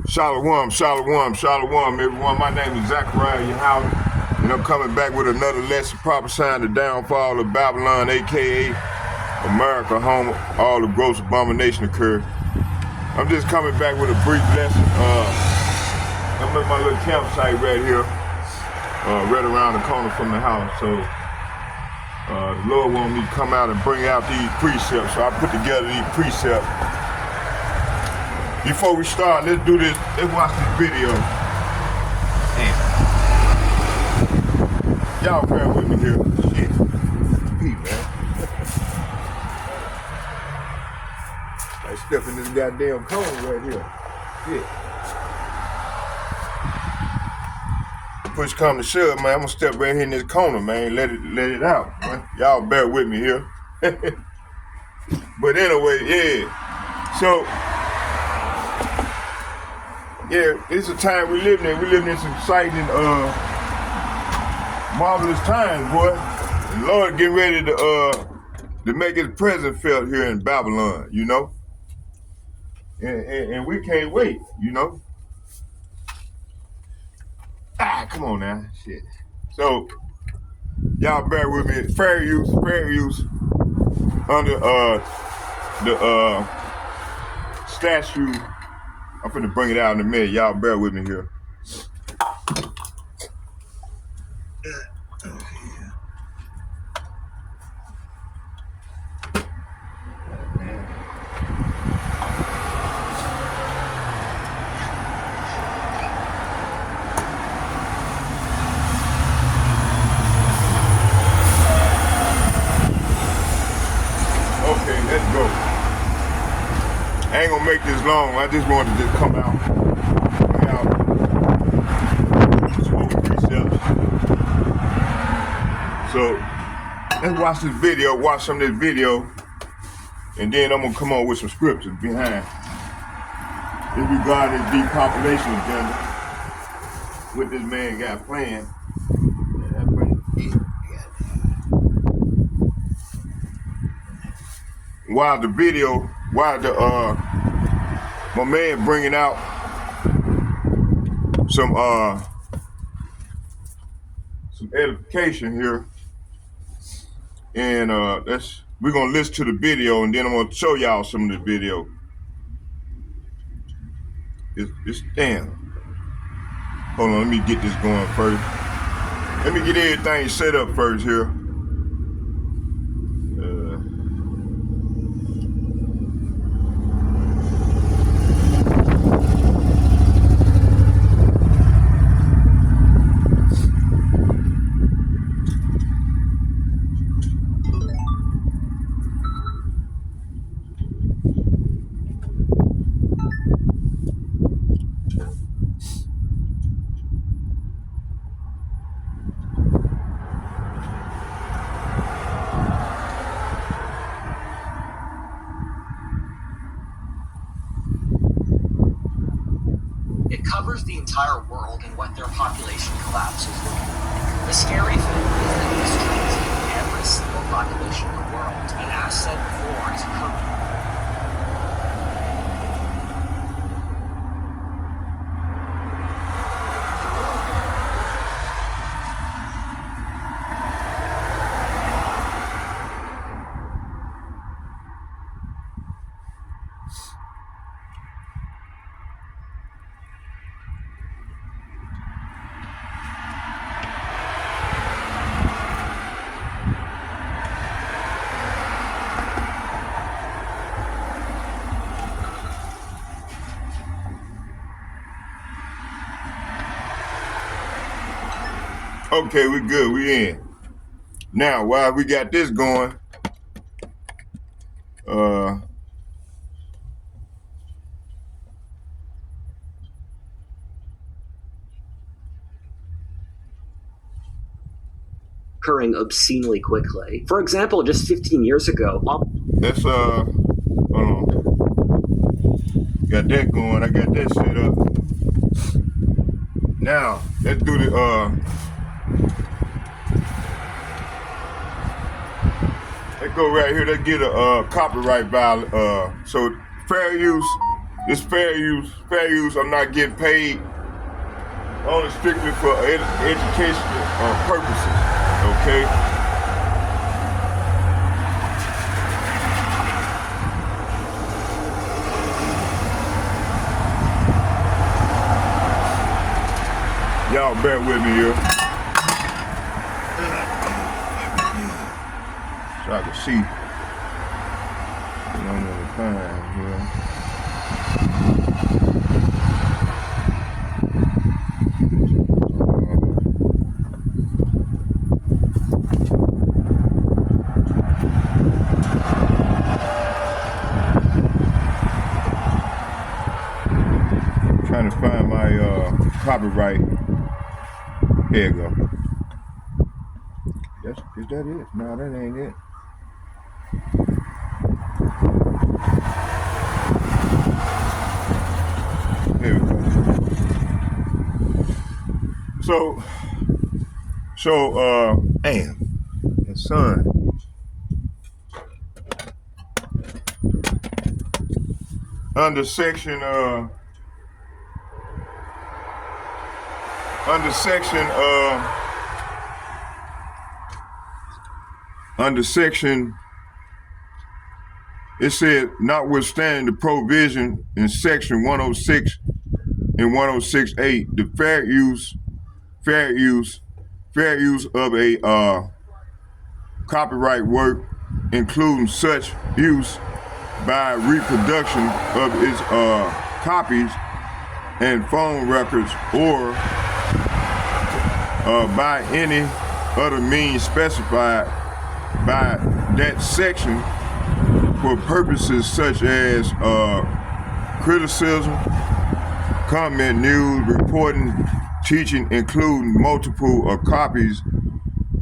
Shalom, shalom, shalom, everyone. My name is Zachariah Yahweh, and I'm coming back with another lesson prophesying the downfall of Babylon, aka America, home all the gross abomination occurred. I'm just coming back with a brief lesson. I'm at my little campsite right here, right around the corner from the house. So the Lord wanted me to come out and bring out these precepts. So I put together these precepts. Before we start, let's do this. Let's watch this video. Damn. Y'all bear with me here. Shit. Hey, man. I step in this goddamn cone right here. Shit. Push come to shove, man. I'm gonna step right here in this corner, man. Let it out, man. Y'all bear with me here. But anyway, yeah. So. Yeah, it's a time we living in. We living in some exciting, marvelous times, boy. The Lord getting ready to make His presence felt here in Babylon, you know. And we can't wait, you know. Come on now, shit. So y'all bear with me. Fair use under the statue. I'm finna bring it out in a minute. Y'all bear with me here. Okay, let's go. I ain't gonna make this long. I just wanted to just come out. Smoke precepts. So let's watch this video, watch some of this video, and then I'm gonna come on with some scriptures behind. In regard to this depopulation agenda, what this man got planned. While my man bringing out some edification here, and we're gonna listen to the video, and then I'm gonna show y'all some of the video. It's damn. Hold on, let me get this going first. Let me get everything set up first here. It covers the entire world and what their population collapse is looking like. The scary thing is that this trend in every single population in the world, and as said before, is occurring. Okay, we good. We in. Now, while we got this going, Occurring obscenely quickly. For example, just 15 years ago, let's hold on. Got that going. I got that set up. Now, let's do the let's go right here. Let's get a copyright violation. So fair use This fair use. Fair use. I'm not getting paid. Only strictly for educational purposes. Okay. Y'all bear with me here. So I can see. I'm gonna find here. Trying to find my copyright. Here you go. Is that it? No, that ain't it. There we go. Damn, that sun. Under section it said, notwithstanding the provision in section 106 and 106.8, the fair use of a copyright work, including such use by reproduction of its copies and phone records, or by any other means specified by that section for purposes such as criticism, comment, news, reporting, teaching, including multiple copies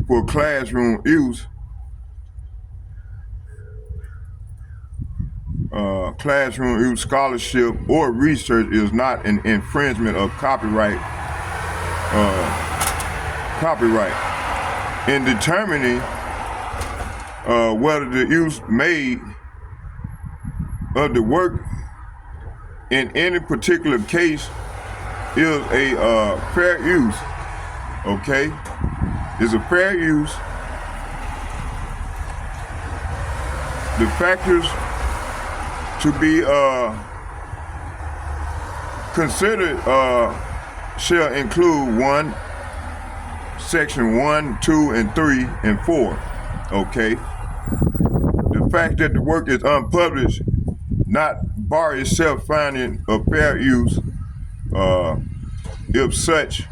for classroom use, scholarship, or research is not an infringement of copyright. In determining whether the use made of the work in any particular case is a fair use, okay? Is a fair use. The factors to be considered shall include 1, section 1, 2, and 3, and 4, okay? The fact that the work is unpublished not bar itself finding a fair use if such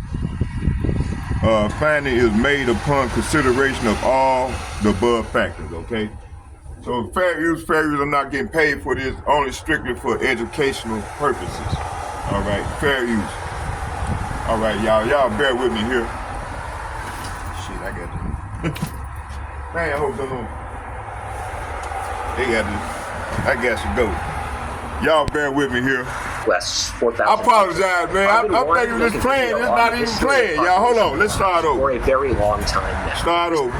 finding is made upon consideration of all the above factors, okay? So fair use, I'm not getting paid for this, only strictly for educational purposes. All right, fair use. All right, y'all bear with me here. Shit, I got this. Man, I hope they got this. I got to go. Y'all bear with me here. West 4,000. I apologize, man. I'm thinking this playing. It's not even playing. Y'all, hold on. Let's start over. For a very long time now. Start over.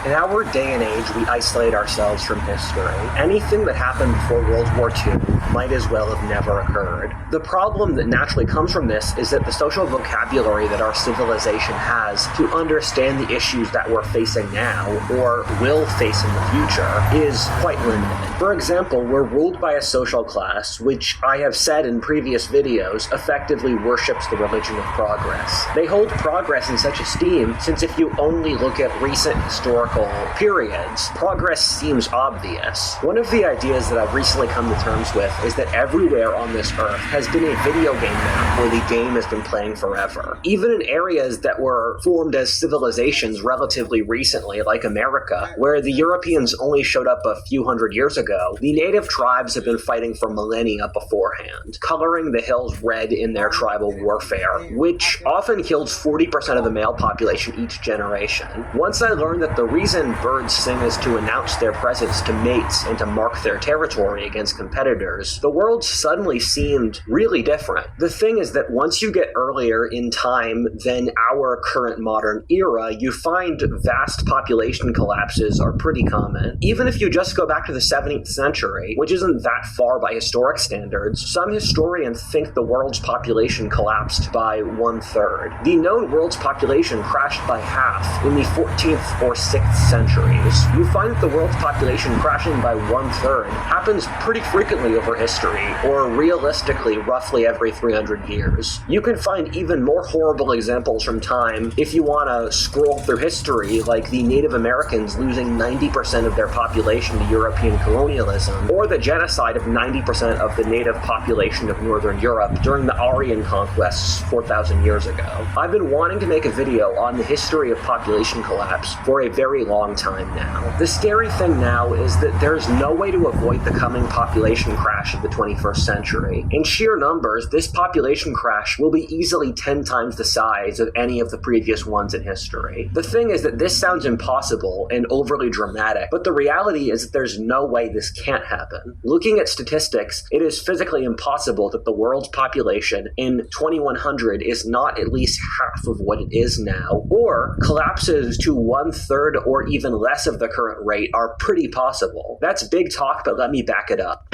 In our day and age, we isolate ourselves from history. Anything that happened before World War II might as well have never occurred. The problem that naturally comes from this is that the social vocabulary that our civilization has to understand the issues that we're facing now, or will face in the future, is quite limited. For example, we're ruled by a social class, which I have said in previous videos, effectively worships the religion of progress. They hold progress in such esteem, since if you only look at recent historical periods, progress seems obvious. One of the ideas that I've recently come to terms with is that everywhere on this earth has been a video game map where the game has been playing forever. Even in areas that were formed as civilizations relatively recently, like America, where the Europeans only showed up a few hundred years ago, the native tribes have been fighting for millennia beforehand, coloring the hills red in their tribal warfare, which often killed 40% of the male population each generation. Once I learned that the reason birds sing is to announce their presence to mates and to mark their territory against competitors, years, the world suddenly seemed really different. The thing is that once you get earlier in time than our current modern era, you find vast population collapses are pretty common. Even if you just go back to the 17th century, which isn't that far by historic standards, some historians think the world's population collapsed by 1/3. The known world's population crashed by half in the 14th or 6th centuries. You find that the world's population crashing by 1/3 happens pretty frequently over history, or realistically roughly every 300 years. You can find even more horrible examples from time if you want to scroll through history, like the Native Americans losing 90% of their population to European colonialism, or the genocide of 90% of the native population of Northern Europe during the Aryan conquests 4,000 years ago. I've been wanting to make a video on the history of population collapse for a very long time now. The scary thing now is that there's no way to avoid the coming population crash of the 21st century. In sheer numbers, this population crash will be easily 10 times the size of any of the previous ones in history. The thing is that this sounds impossible and overly dramatic, but the reality is that there's no way this can't happen. Looking at statistics, it is physically impossible that the world's population in 2100 is not at least half of what it is now, or collapses to 1/3 or even less of the current rate are pretty possible. That's big talk, but let me back it up.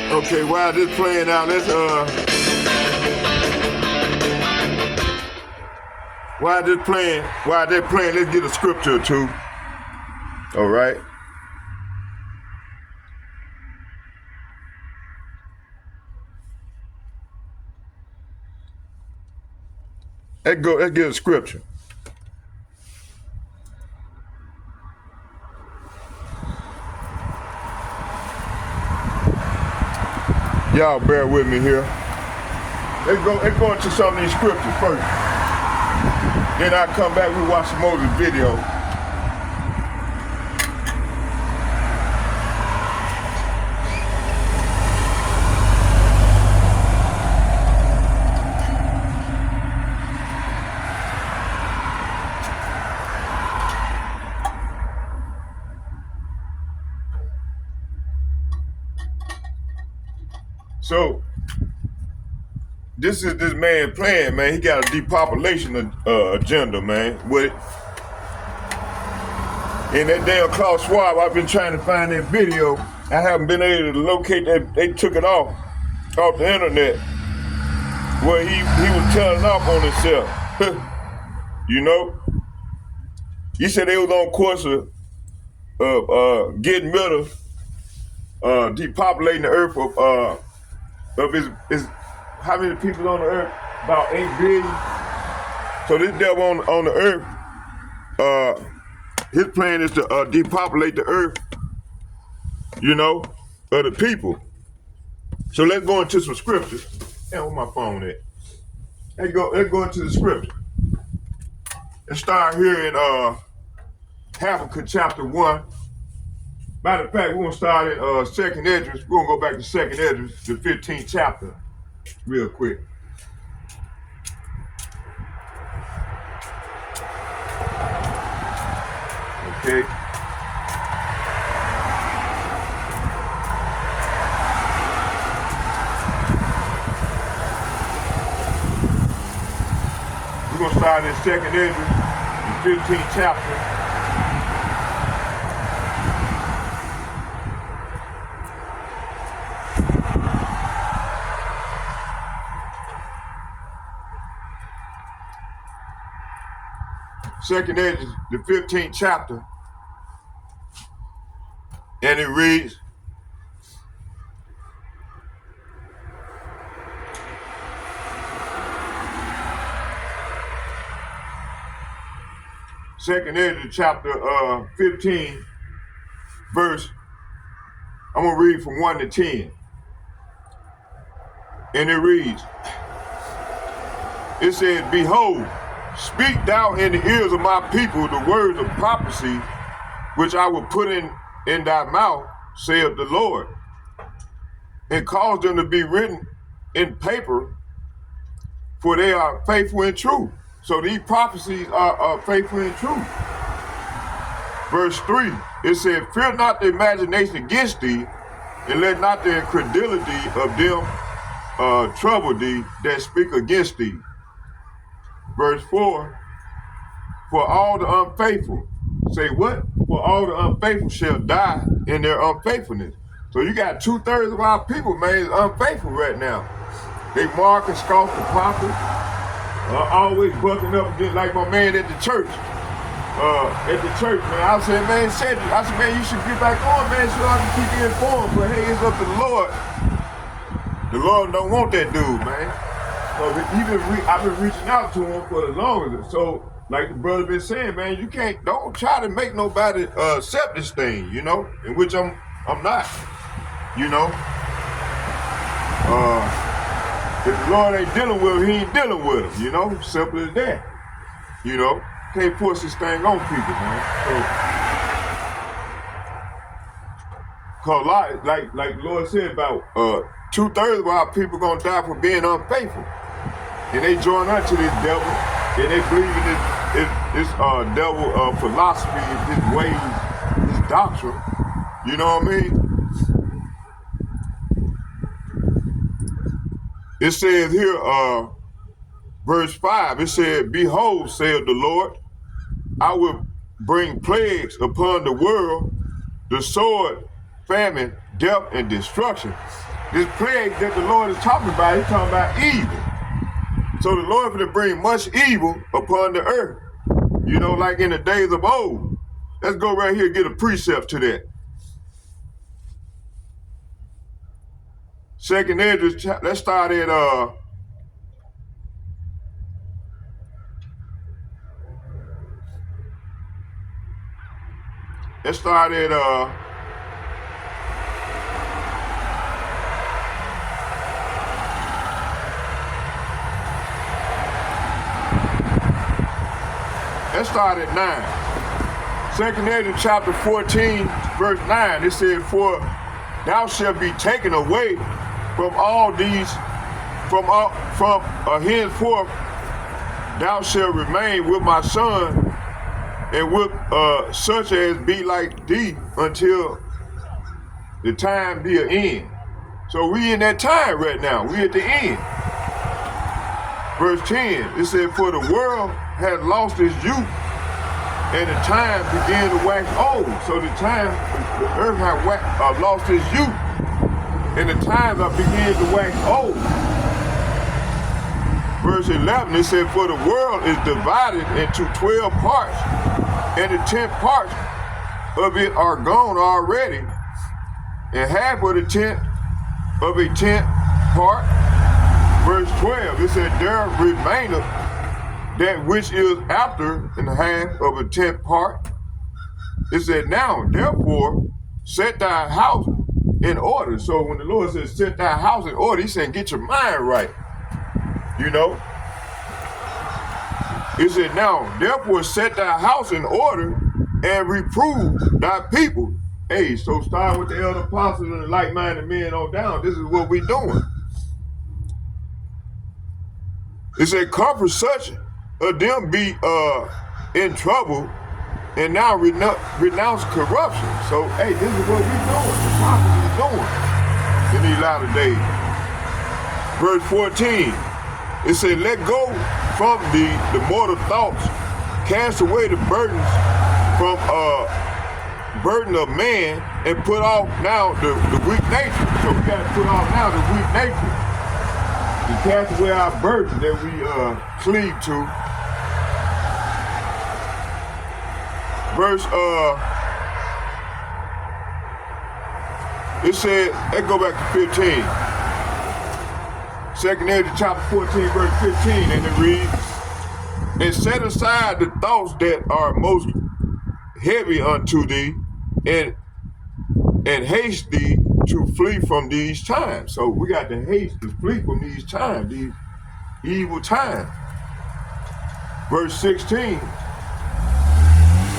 Okay, while this playing out, while they're playing, let's get a scripture or two. All right. Let's get a scripture. Y'all bear with me here. Let's go into some of these scriptures first. Then I'll come back, we'll watch some more of this video. So, this is this man playing, man. He got a depopulation agenda, man. And that damn Klaus Schwab, I've been trying to find that video. I haven't been able to locate that. They took it off the internet, where he was telling off on himself. You know? He said they was on course of getting rid of, depopulating the earth of his how many people on the earth? About 8 billion. So this devil on the earth, his plan is to depopulate the earth, you know, of the people. So let's go into some scriptures. Where my phone at? Let's go into the scripture. Let's start here in Habakkuk chapter 1. Matter of fact, we're gonna start in 2nd Esdras. We're gonna go back to 2nd Esdras, the 15th chapter, real quick. Okay. We're gonna start in 2nd Esdras, the 15th chapter. Second Esdras, the 15th chapter, and it reads, Second Esdras, chapter 15, verse, I'm gonna read from 1 to 10, and it reads, it says, behold, speak thou in the ears of my people the words of prophecy, which I will put in thy mouth, saith the Lord, and cause them to be written in paper, for they are faithful and true. So these prophecies are faithful and true. Verse 3, It said, fear not the imagination against thee, and let not the incredulity of them trouble thee that speak against thee. Verse 4, for all the unfaithful, say what? For all the unfaithful shall die in their unfaithfulness. So you got 2/3 of our people, man, is unfaithful right now. They mark and scoff the prophet, always bucking up against, like my man at the church. Man, I said, man, you should get back on, man, so I can keep you informed. But hey, it's up to the Lord. The Lord don't want that dude, man. So I've been reaching out to him for the longest. So, like the brother been saying, man, don't try to make nobody accept this thing, you know, in which I'm not, you know. If the Lord ain't dealing with him, he ain't dealing with him, you know, simple as that, you know. Can't force this thing on people, man. So, cause a lot, like the Lord said, about 2/3 of our people gonna die for being unfaithful, and they join unto this devil, and they believe in this devil philosophy, his ways, his doctrine. You know what I mean? It says here, verse 5. It said, "Behold, saith the Lord, I will bring plagues upon the world, the sword, famine, death, and destruction." This plague that the Lord is talking about, he's talking about evil. So the Lord is going to bring much evil upon the earth, you know, like in the days of old. Let's go right here and get a precept to that. 2nd Ezra, let's start at Let's start at let's start at 9. 2nd Ezra chapter 14, verse 9. It said, "For thou shalt be taken away from all these, from henceforth thou shalt remain with my son, and with such as be like thee until the time be an end." So we in that time right now. We at the end. Verse 10, it said, "For the world has lost its youth, and the time began to wax old." So the earth has lost its youth, and the times are beginning to wax old. Verse 11, it said, "For the world is divided into 12 parts, and the 10th parts of it are gone already, and half of the 10th of a 10th part." Verse 12, it said, "There remaineth that which is after in the half of a 10th part." It said, "Now, therefore, set thy house in order." So when the Lord says, set thy house in order, he's saying, get your mind right, you know. It said, "Now, therefore, set thy house in order and reprove thy people." Hey, so start with the elder apostles and the like-minded men on down. This is what we doing. It said, "Comfort such of them be in trouble, and now renounce corruption." So, hey, this is what we doing. The prophets is doing in these latter days. Verse 14, it said, "Let go from thee the mortal thoughts, cast away the burdens from burden of man, and put off now the weak nature." So we got to put off now the weak nature, to cast away our burden that we cleave to. Verse it said, let's go back to 15. 2nd Ezra chapter 14, verse 15, and it reads, "And set aside the thoughts that are most heavy unto thee, and haste thee to flee from these times." So we got to haste to flee from these times, these evil times. Verse 16,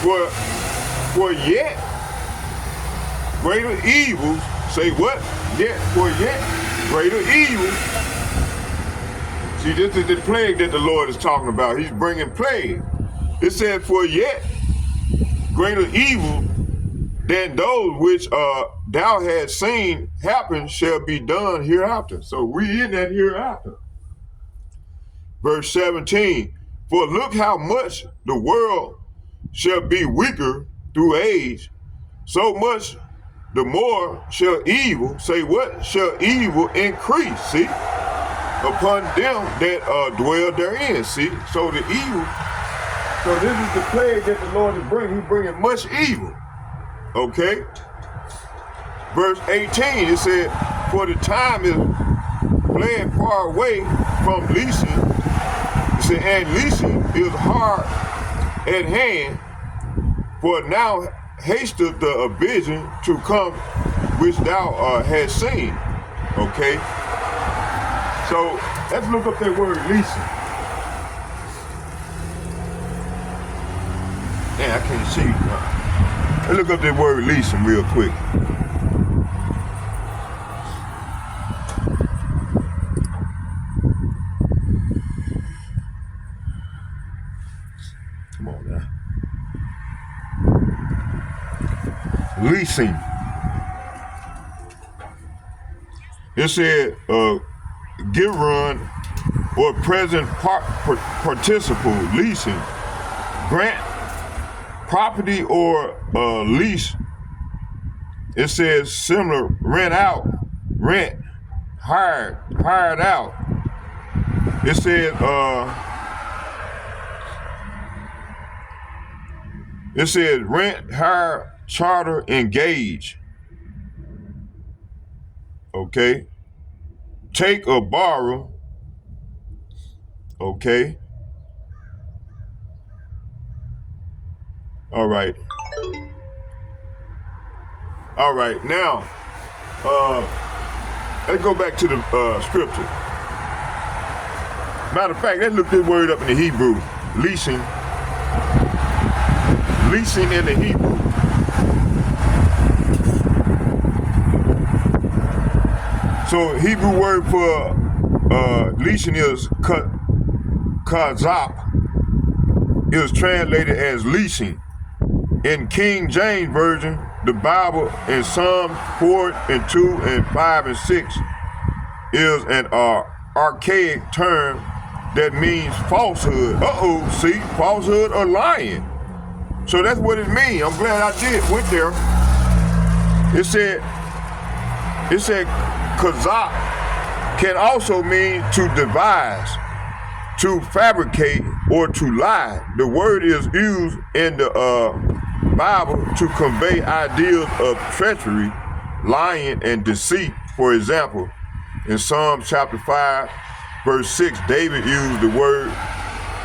for yet greater evils, say what? For yet greater evils. See, this is the plague that the Lord is talking about. He's bringing plague. It said, "For yet greater evil then those which thou hast seen happen shall be done hereafter. So we in that hereafter. Verse 17, for look how much the world shall be weaker through age, so much the more shall evil, say what? Shall evil increase, see? Upon them that dwell therein, see? So the evil, so this is the plague that the Lord is bringing. He's bringing much evil, okay? Verse 18, it said, for the time is fled far away from leasing, it said, and leasing is hard at hand, for now hasteth the vision to come which thou hast seen. Okay? So let's look up that word leasing. Man, I can't see. Let's look up that word leasing real quick. Come on now. Leasing. It said give run or present participle, leasing, grant property or lease. It says similar, rent out, rent, hired out. It said rent, hire, charter, engage. Okay. Take or borrow. Okay. All right. All right. Now, let's go back to the scripture. Matter of fact, let's look this word up in the Hebrew. Leasing. Leasing in the Hebrew. So Hebrew word for leasing is kazap. It was translated as leasing. In King James Version, the Bible, in Psalm 4 and 2 and 5 and 6 is an archaic term that means falsehood. See, falsehood or lying. So that's what it means. I'm glad I went there. It said kazak can also mean to devise, to fabricate, or to lie. The word is used in the Bible to convey ideas of treachery, lying, and deceit. For example, in Psalm chapter 5, verse 6, David used the word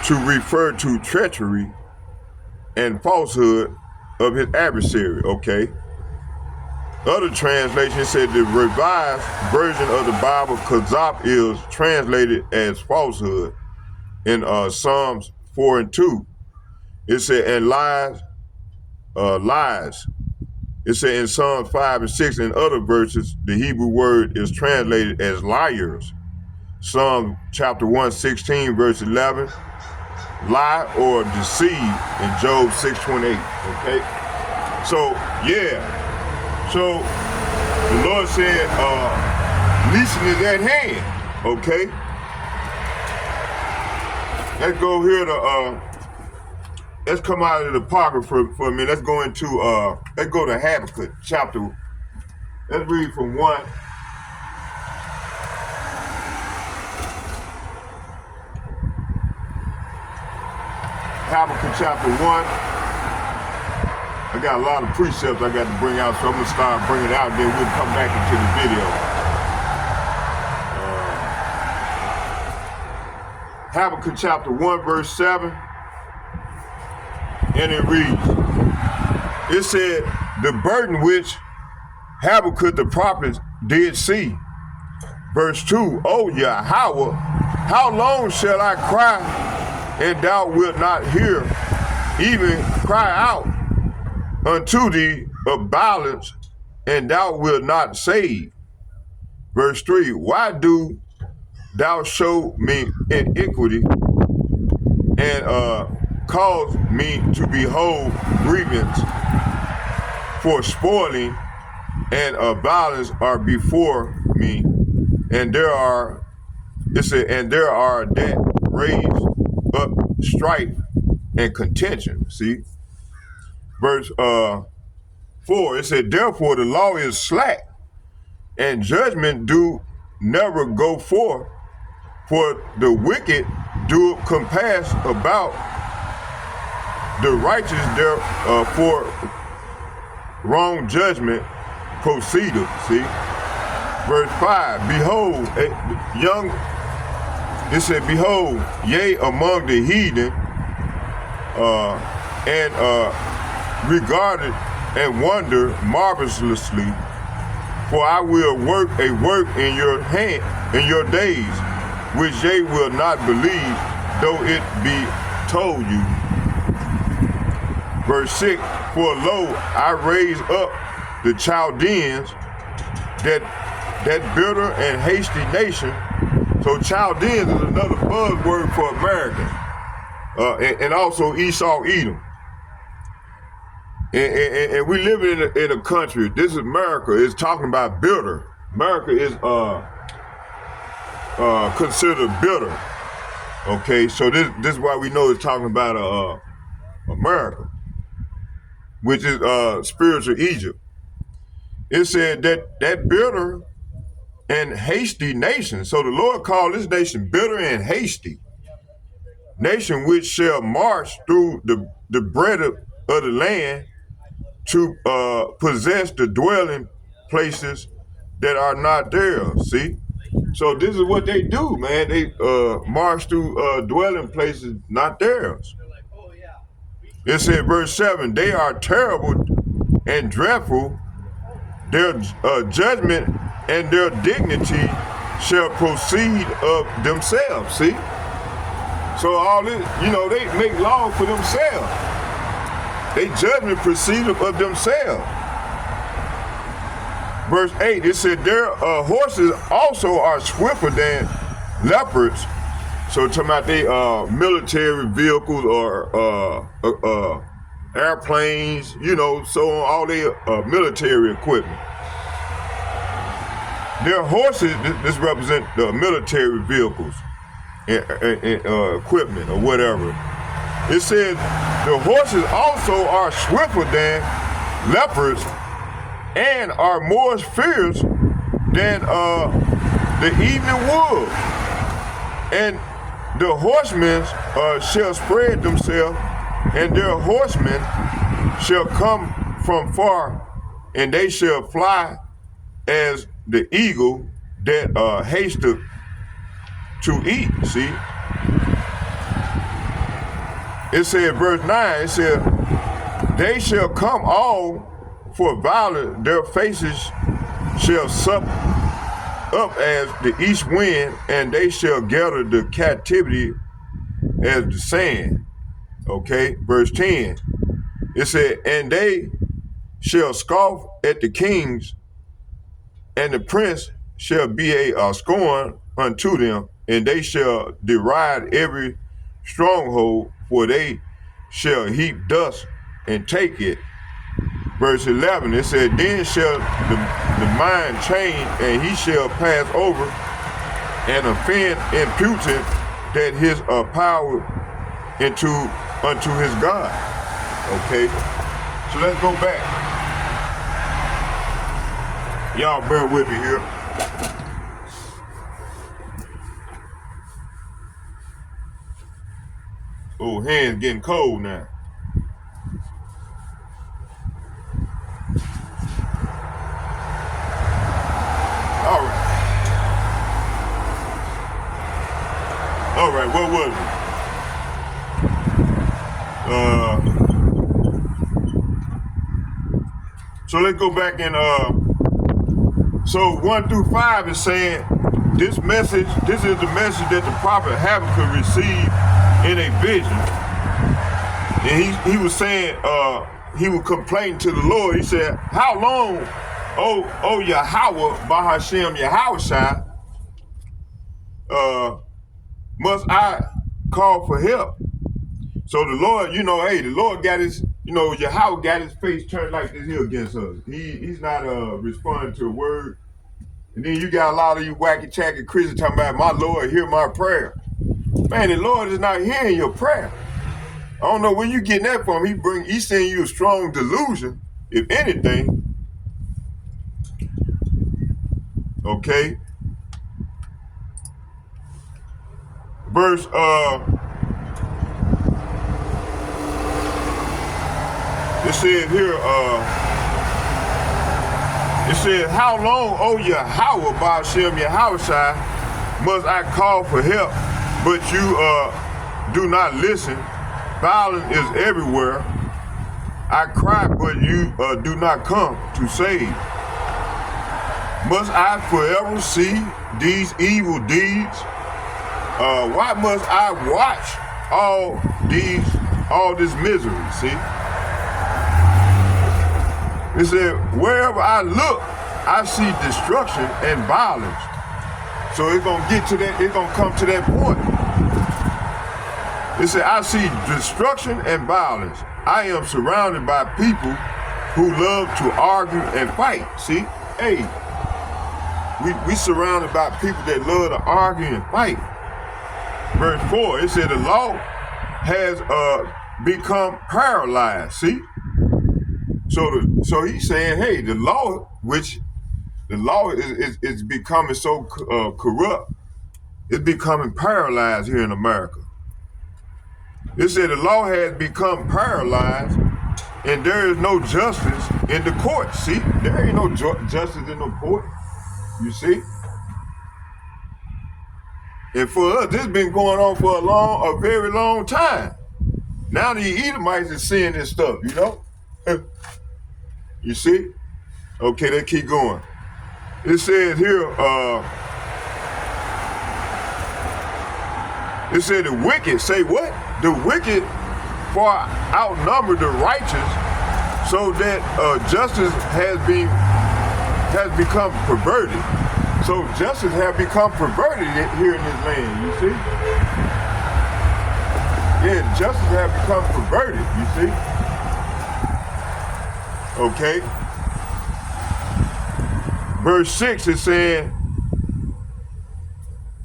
to refer to treachery and falsehood of his adversary, okay? Other translations said the revised version of the Bible, kazap, is translated as falsehood in Psalms 4 and 2. It said, and lies. It said in Psalms 5 and 6 and other verses, the Hebrew word is translated as liars. Psalm chapter 116, verse 11, lie or deceive in Job 6:28, okay? So, yeah. So, the Lord said, leasing is at hand, okay? Let's go here to, let's come out of the Apocrypha for a minute. Let's go into, let's go to Habakkuk chapter, let's read from 1. Habakkuk chapter 1. I got a lot of precepts I got to bring out, so I'm going to start bringing it out, then we'll come back into the video. Habakkuk chapter 1, verse 7. And it reads, it said, the burden which Habakkuk the prophet did see. Verse 2, O Yahweh, how long shall I cry, and thou wilt not hear, even cry out unto thee of violence, and thou wilt not save. Verse 3, why do thou show me iniquity, and cause me to behold grievance? for spoiling and violence are before me, and there are that raise up strife and contention. See, verse 4. It said, therefore the law is slack, and judgment do never go forth, for the wicked do compass about the righteous there for wrong judgment proceedeth. See, verse 5. Behold, it said, behold, yea, among the heathen, and regarded and wonder marvelously, for I will work a work in your hand, in your days, which ye will not believe, though it be told you. Verse 6, for lo, I raise up the Chaldeans, that bitter and hasty nation. So Chaldeans is another buzzword for Americans, and also Esau, Edom. And we live in a country, this is America, is talking about bitter. America is considered bitter. Okay, so this is why we know it's talking about America, which is spiritual Egypt. It said that bitter and hasty nation. So the Lord called this nation bitter and hasty. Nation which shall march through the breadth of the land to possess the dwelling places that are not theirs. See? So this is what they do, man. They march through dwelling places not theirs. It said, verse 7, they are terrible and dreadful. Their judgment and their dignity shall proceed of themselves. See? So all this, they make laws for themselves. They judgment proceedeth of themselves. Verse 8, it said, their horses also are swifter than leopards. So talking about they military vehicles or airplanes, so on, all their military equipment. Their horses, this represent the military vehicles and equipment or whatever. It says the horses also are swifter than leopards and are more fierce than the evening wolves. And the horsemen shall spread themselves, and their horsemen shall come from far, and they shall fly as the eagle that hasteth to eat. See? It said, verse 9, it said, they shall come all for violence, their faces shall sup up as the east wind, and they shall gather the captivity as the sand. Okay, verse 10, it said, and they shall scoff at the kings, and the prince shall be a scorn unto them, and they shall deride every stronghold, for they shall heap dust and take it. Verse 11, it said, then shall the mind change, and he shall pass over and offend imputed that his power unto his God. Okay, so let's go back. Y'all bear with me here. Oh, hands getting cold now. All right, what was it? So let's go back and so 1 through 5 is saying this is the message that the prophet Habakkuk received in a vision. And he was saying, he was complaining to the Lord. He said, how long, O Yahweh, Bahashem Yahushai, must I call for help? So the Lord, the Lord got his You know, Yahweh got his face turned like this here against us. He's not responding to a word. And then you got a lot of you wacky chacky Christians talking about my Lord, hear my prayer. Man, the Lord is not hearing your prayer. I don't know where you getting that from. He's sending you a strong delusion, if anything. Okay. Verse it says here, it says, how long, O Yahweh, Ba'ashem Yahushai, must I call for help, but you do not listen? Violence is everywhere. I cry, but you do not come to save. Must I forever see these evil deeds? Why must I watch all this misery? See? It said, wherever I look, I see destruction and violence. So it's gonna get to that, it's gonna come to that point. It said, I see destruction and violence. I am surrounded by people who love to argue and fight. See? Hey, we surrounded by people that love to argue and fight. Verse 4, it said the law has become paralyzed. See? So he's saying, hey, the law is becoming so corrupt, it's becoming paralyzed here in America. It said the law has become paralyzed, and there is no justice in the court. See, there ain't no justice in the court. You see, and for us, this has been going on for a very long time. Now the Edomites are seeing this stuff, you know. You see? Okay, let's keep going. It says here, it said the wicked, say what? The wicked far outnumber the righteous, so that justice has become perverted. So justice has become perverted here in this land, you see? Yeah, justice has become perverted, you see? Okay. Verse 6 is saying,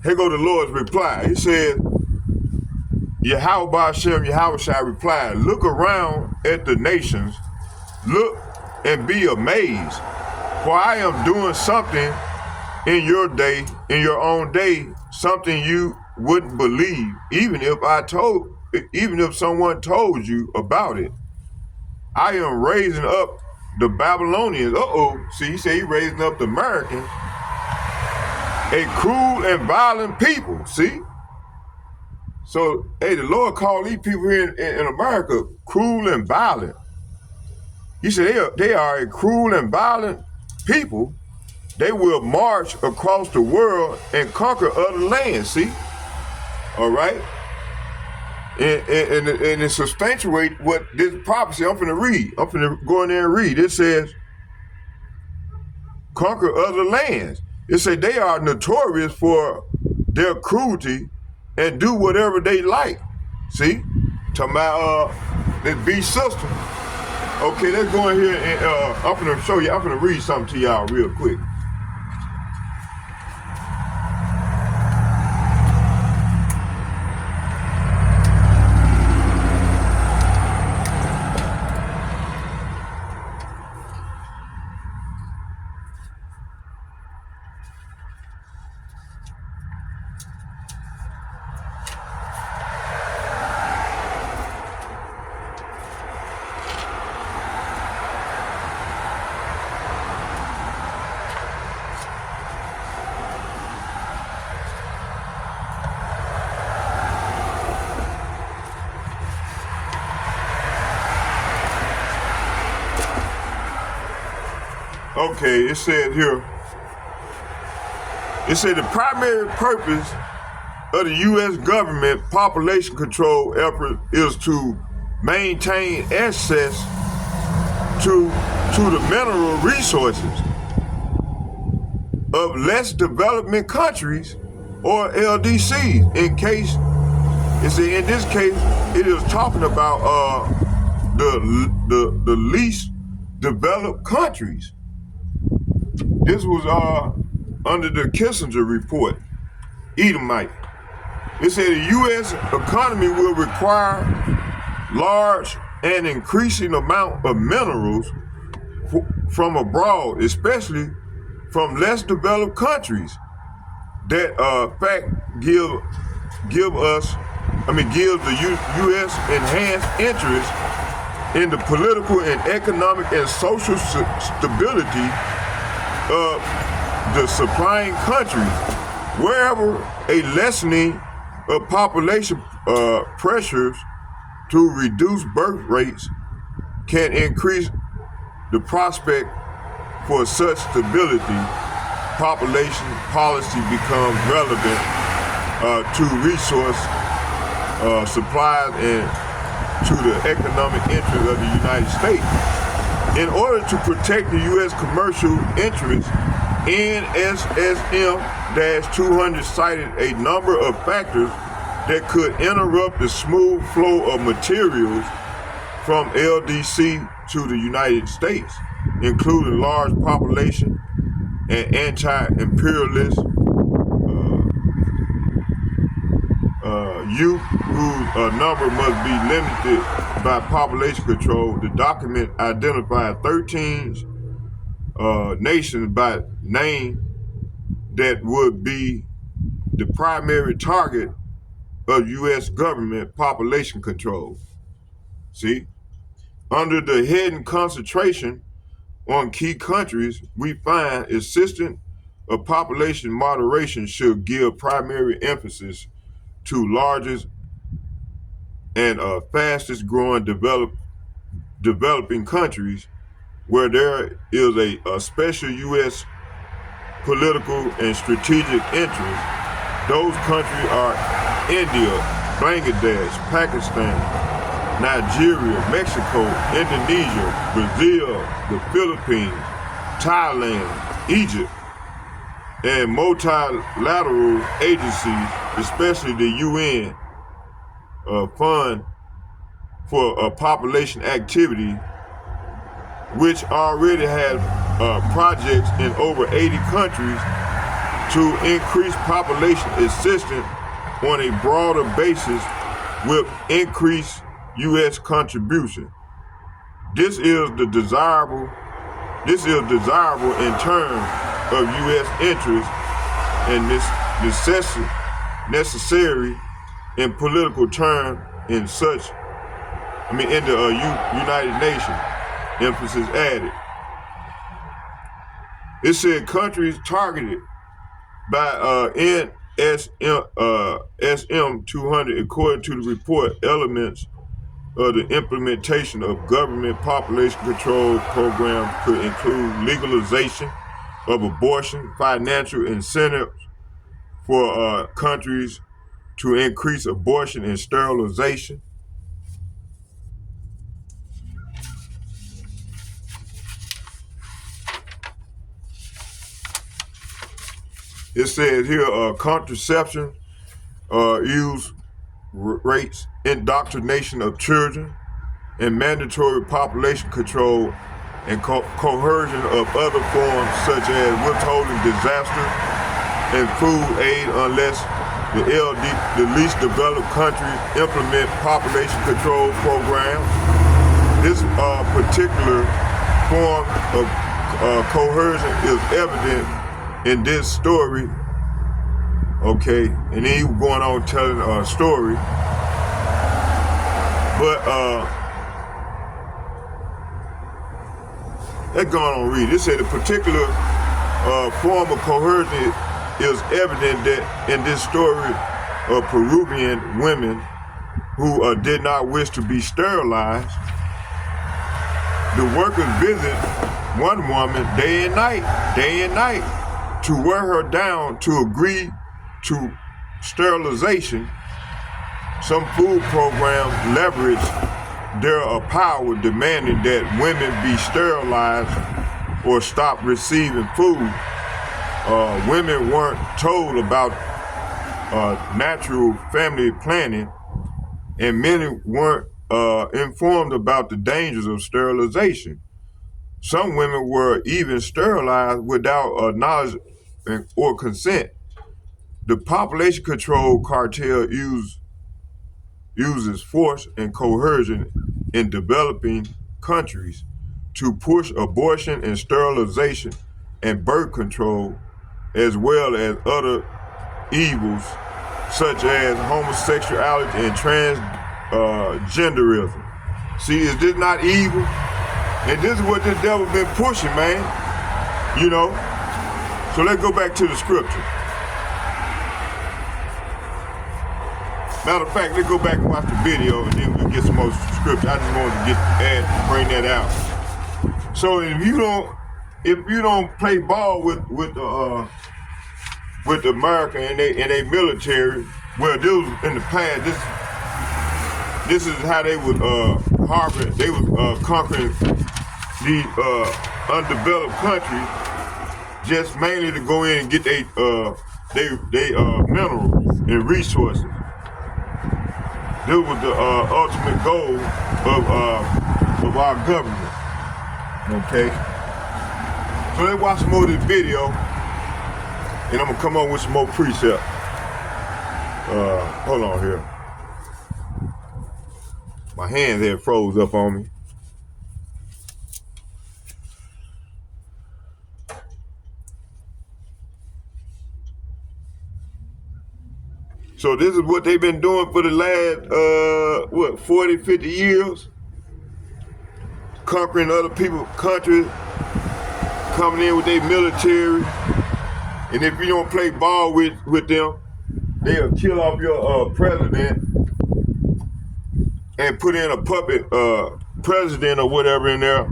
here go the Lord's reply. He said, Yahweh Ba'ashem Yahushai replied, look around at the nations, look and be amazed, for I am doing something in your own day, something you wouldn't believe, even if someone told you about it. I am raising up the Babylonians. See, he said he's raising up the Americans, a cruel and violent people. See? So, hey, the Lord called these people here in America cruel and violent. He said they are a cruel and violent people. They will march across the world and conquer other lands. See? All right? And it substantiates what this prophecy I'm finna read. I'm finna go in there and read. It says, conquer other lands. It said they are notorious for their cruelty and do whatever they like. See? Talking about this beast system. Okay, let's go in here and I'm finna show you, I'm finna read something to y'all real quick. Okay, it said here, it said the primary purpose of the U.S. government population control effort is to maintain access to the mineral resources of less developing countries or LDCs. In this case, it is talking about the least developed countries. This was under the Kissinger report, Edomite. It said the U.S. economy will require large and increasing amount of minerals from abroad, especially from less developed countries. That fact gives the U.S. enhanced interest in the political and economic and social stability of the supplying countries. Wherever a lessening of population pressures to reduce birth rates can increase the prospect for such stability, population policy becomes relevant to resource supplies and to the economic interest of the United States. In order to protect the U.S. commercial interests, NSSM-200 cited a number of factors that could interrupt the smooth flow of materials from LDC to the United States, including large population and anti-imperialist youth whose number must be limited by population control. The document identified 13 nations by name that would be the primary target of U.S. government population control. See, under the hidden concentration on key countries, we find assistance of population moderation should give primary emphasis to largest and fastest growing developing countries where there is a special U.S. political and strategic interest. Those countries are India, Bangladesh, Pakistan, Nigeria, Mexico, Indonesia, Brazil, the Philippines, Thailand, Egypt, and multilateral agencies, especially the UN, fund for population activity, which already has projects in over 80 countries to increase population assistance on a broader basis with increased U.S. contribution. This is desirable in terms of U.S. interest and this necessary in political terms in the United Nations. Emphasis added. It said countries targeted by NSSM-200, according to the report, elements of the implementation of government population control programs could include legalization of abortion, financial incentives for countries to increase abortion and sterilization. It says here, contraception use rates, indoctrination of children, and mandatory population control and coercion of other forms such as withholding disaster and food aid unless the least developed countries implement population control programs. This particular form of coercion is evident in this story, okay, and then he was going on telling a story, but let's go on and read. It said a particular form of coercion is evident that in this story of Peruvian women who did not wish to be sterilized. The workers visit one woman day and night, to wear her down to agree to sterilization. Some food programs leverage their power, demanding that women be sterilized or stop receiving food. Women weren't told about natural family planning, and many weren't informed about the dangers of sterilization. Some women were even sterilized without knowledge or consent. The population control cartel uses force and coercion in developing countries to push abortion and sterilization and birth control, as well as other evils such as homosexuality and transgenderism. See, is this not evil? And this is what the devil been pushing, man. You know? So let's go back to the scripture. Matter of fact, let's go back and watch the video and then we'll get some more scripture. I just wanted to bring that out. So if you don't play ball with America and they military, well, this was in the past. This is how they would harbor. They was conquering the undeveloped countries, just mainly to go in and get they minerals and resources. This was the ultimate goal of our government. Okay. So let's watch some more of this video, and I'm gonna come up with some more precepts. Hold on here. My hands had froze up on me. So this is what they've been doing for the last, 40, 50 years? Conquering other people's countries, coming in with their military, and if you don't play ball with them, they'll kill off your president and put in a puppet president or whatever in there.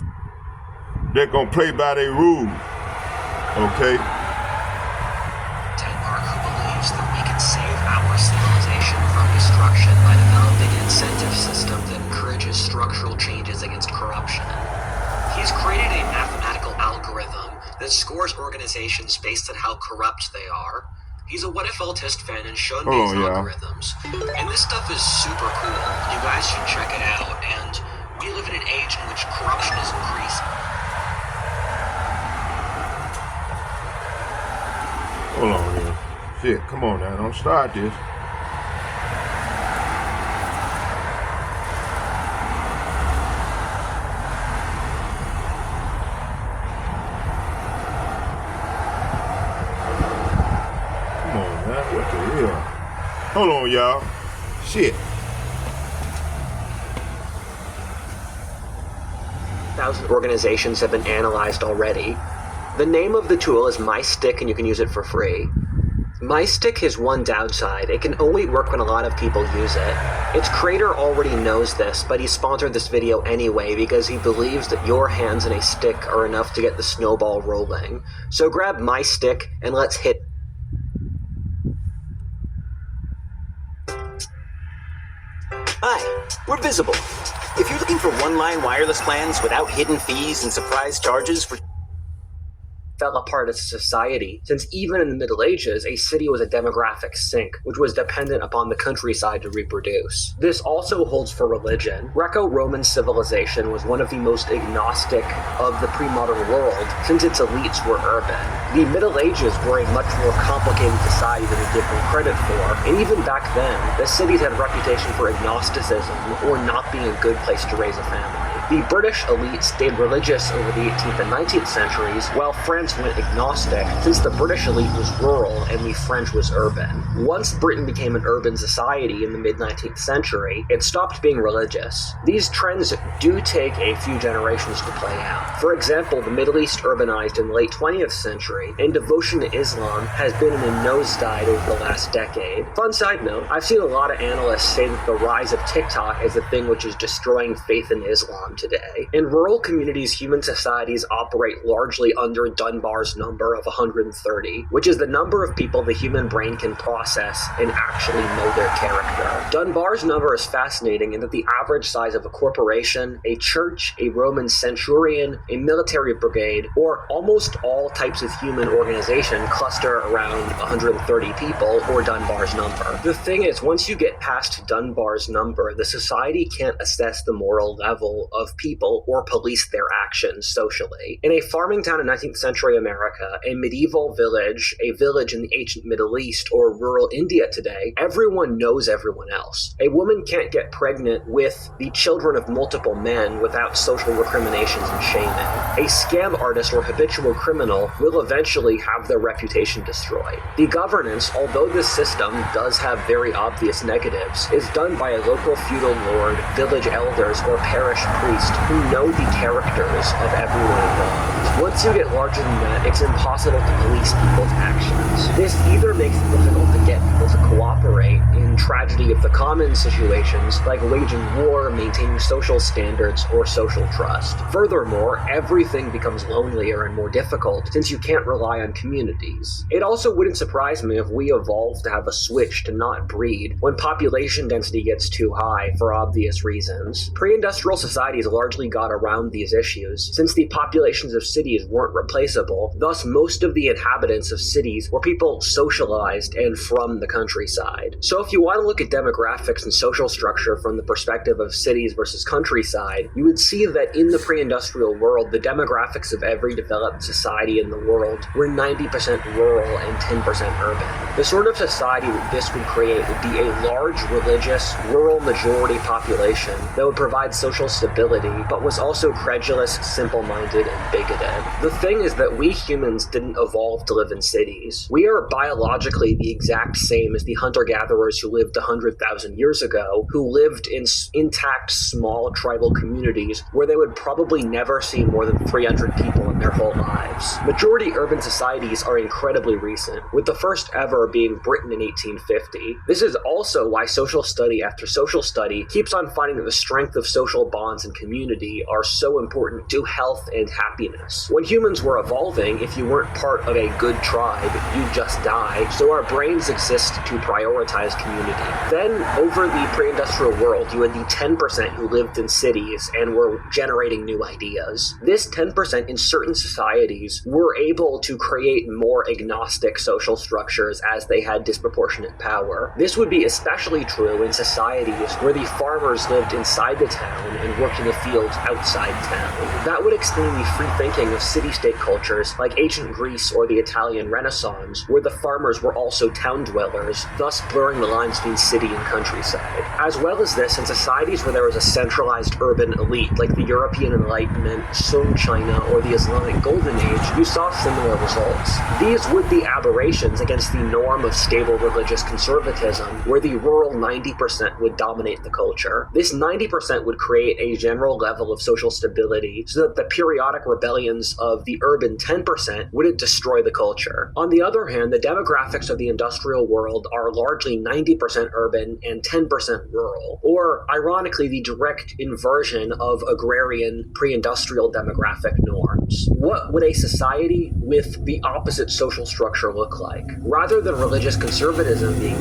They're gonna play by their rules, okay? Destruction by developing an incentive system that encourages structural changes against corruption. He's created a mathematical algorithm that scores organizations based on how corrupt they are. He's a What If Altist fan and shown me his algorithms. And this stuff is super cool. You guys should check it out. And we live in an age in which corruption is increasing. Hold on, man. Shit, come on now. Don't start this. Hold on, y'all. Shit. Thousand organizations have been analyzed already. The name of the tool is MyStick, and you can use it for free. MyStick has one downside. It can only work when a lot of people use it. Its creator already knows this, but he sponsored this video anyway because he believes that your hands and a stick are enough to get the snowball rolling. So grab MyStick and let's hit. Hi, we're Visible. If you're looking for one-line wireless plans without hidden fees and surprise charges for... Fell apart as a society, since even in the Middle Ages, a city was a demographic sink, which was dependent upon the countryside to reproduce. This also holds for religion. Greco-Roman civilization was one of the most agnostic of the pre-modern world, since its elites were urban. The Middle Ages were a much more complicated society than we give them credit for, and even back then, the cities had a reputation for agnosticism, or not being a good place to raise a family. The British elite stayed religious over the 18th and 19th centuries, while France went agnostic, since the British elite was rural and the French was urban. Once Britain became an urban society in the mid-19th century, it stopped being religious. These trends do take a few generations to play out. For example, the Middle East urbanized in the late 20th century, and devotion to Islam has been in a nosedive over the last decade. Fun side note, I've seen a lot of analysts say that the rise of TikTok is the thing which is destroying faith in Islam. today. In rural communities, human societies operate largely under Dunbar's number of 130, which is the number of people the human brain can process and actually know their character. Dunbar's number is fascinating in that the average size of a corporation, a church, a Roman centurion, a military brigade, or almost all types of human organization cluster around 130 people, or Dunbar's number. The thing is, once you get past Dunbar's number, the society can't assess the moral level of people or police their actions socially. In a farming town in 19th century America, a medieval village, a village in the ancient Middle East, or rural India today, everyone knows everyone else. A woman can't get pregnant with the children of multiple men without social recriminations and shaming. A scam artist or habitual criminal will eventually have their reputation destroyed. The governance, although this system does have very obvious negatives, is done by a local feudal lord, village elders, or parish priest who know the characters of everyone involved. Once you get larger than that, it's impossible to police people's actions. This either makes it difficult to get people to cooperate in tragedy of the commons situations, like waging war, maintaining social standards, or social trust. Furthermore, everything becomes lonelier and more difficult since you can't rely on communities. It also wouldn't surprise me if we evolved to have a switch to not breed when population density gets too high for obvious reasons. Pre-industrial societies largely got around these issues since the populations of cities weren't replaceable, thus most of the inhabitants of cities were people socialized and from the countryside. So if you want to look at demographics and social structure from the perspective of cities versus countryside, you would see that in the pre-industrial world, the demographics of every developed society in the world were 90% rural and 10% urban. The sort of society that this would create would be a large religious, rural majority population that would provide social stability, but was also credulous, simple-minded, and bigoted. The thing is that we humans didn't evolve to live in cities. We are biologically the exact same as the hunter-gatherers who lived 100,000 years ago, who lived in intact, small tribal communities where they would probably never see more than 300 people in their whole lives. Majority urban societies are incredibly recent, with the first ever being Britain in 1850. This is also why social study after social study keeps on finding that the strength of social bonds and community are so important to health and happiness. When humans were evolving, if you weren't part of a good tribe, you'd just die, so our brains exist to prioritize community. Then, over the pre-industrial world, you had the 10% who lived in cities and were generating new ideas. This 10% in certain societies were able to create more agnostic social structures as they had disproportionate power. This would be especially true in societies where the farmers lived inside the town and worked in the fields outside town. That would explain the free thinking of city-state cultures like ancient Greece or the Italian Renaissance, where the farmers were also town dwellers, thus blurring the lines between city and countryside. As well as this, in societies where there was a centralized urban elite, like the European Enlightenment, Sung China, or the Islamic Golden Age, you saw similar results. These would be aberrations against the norm of stable religious conservatism, where the rural 90% would dominate the culture. This 90% would create a general level of social stability so that the periodic rebellions of the urban 10% wouldn't destroy the culture. On the other hand, the demographics of the industrial world are largely 90% urban and 10% rural, or ironically the direct inversion of agrarian pre-industrial demographic norms. What would a society with the opposite social structure look like? Rather than religious conservatism being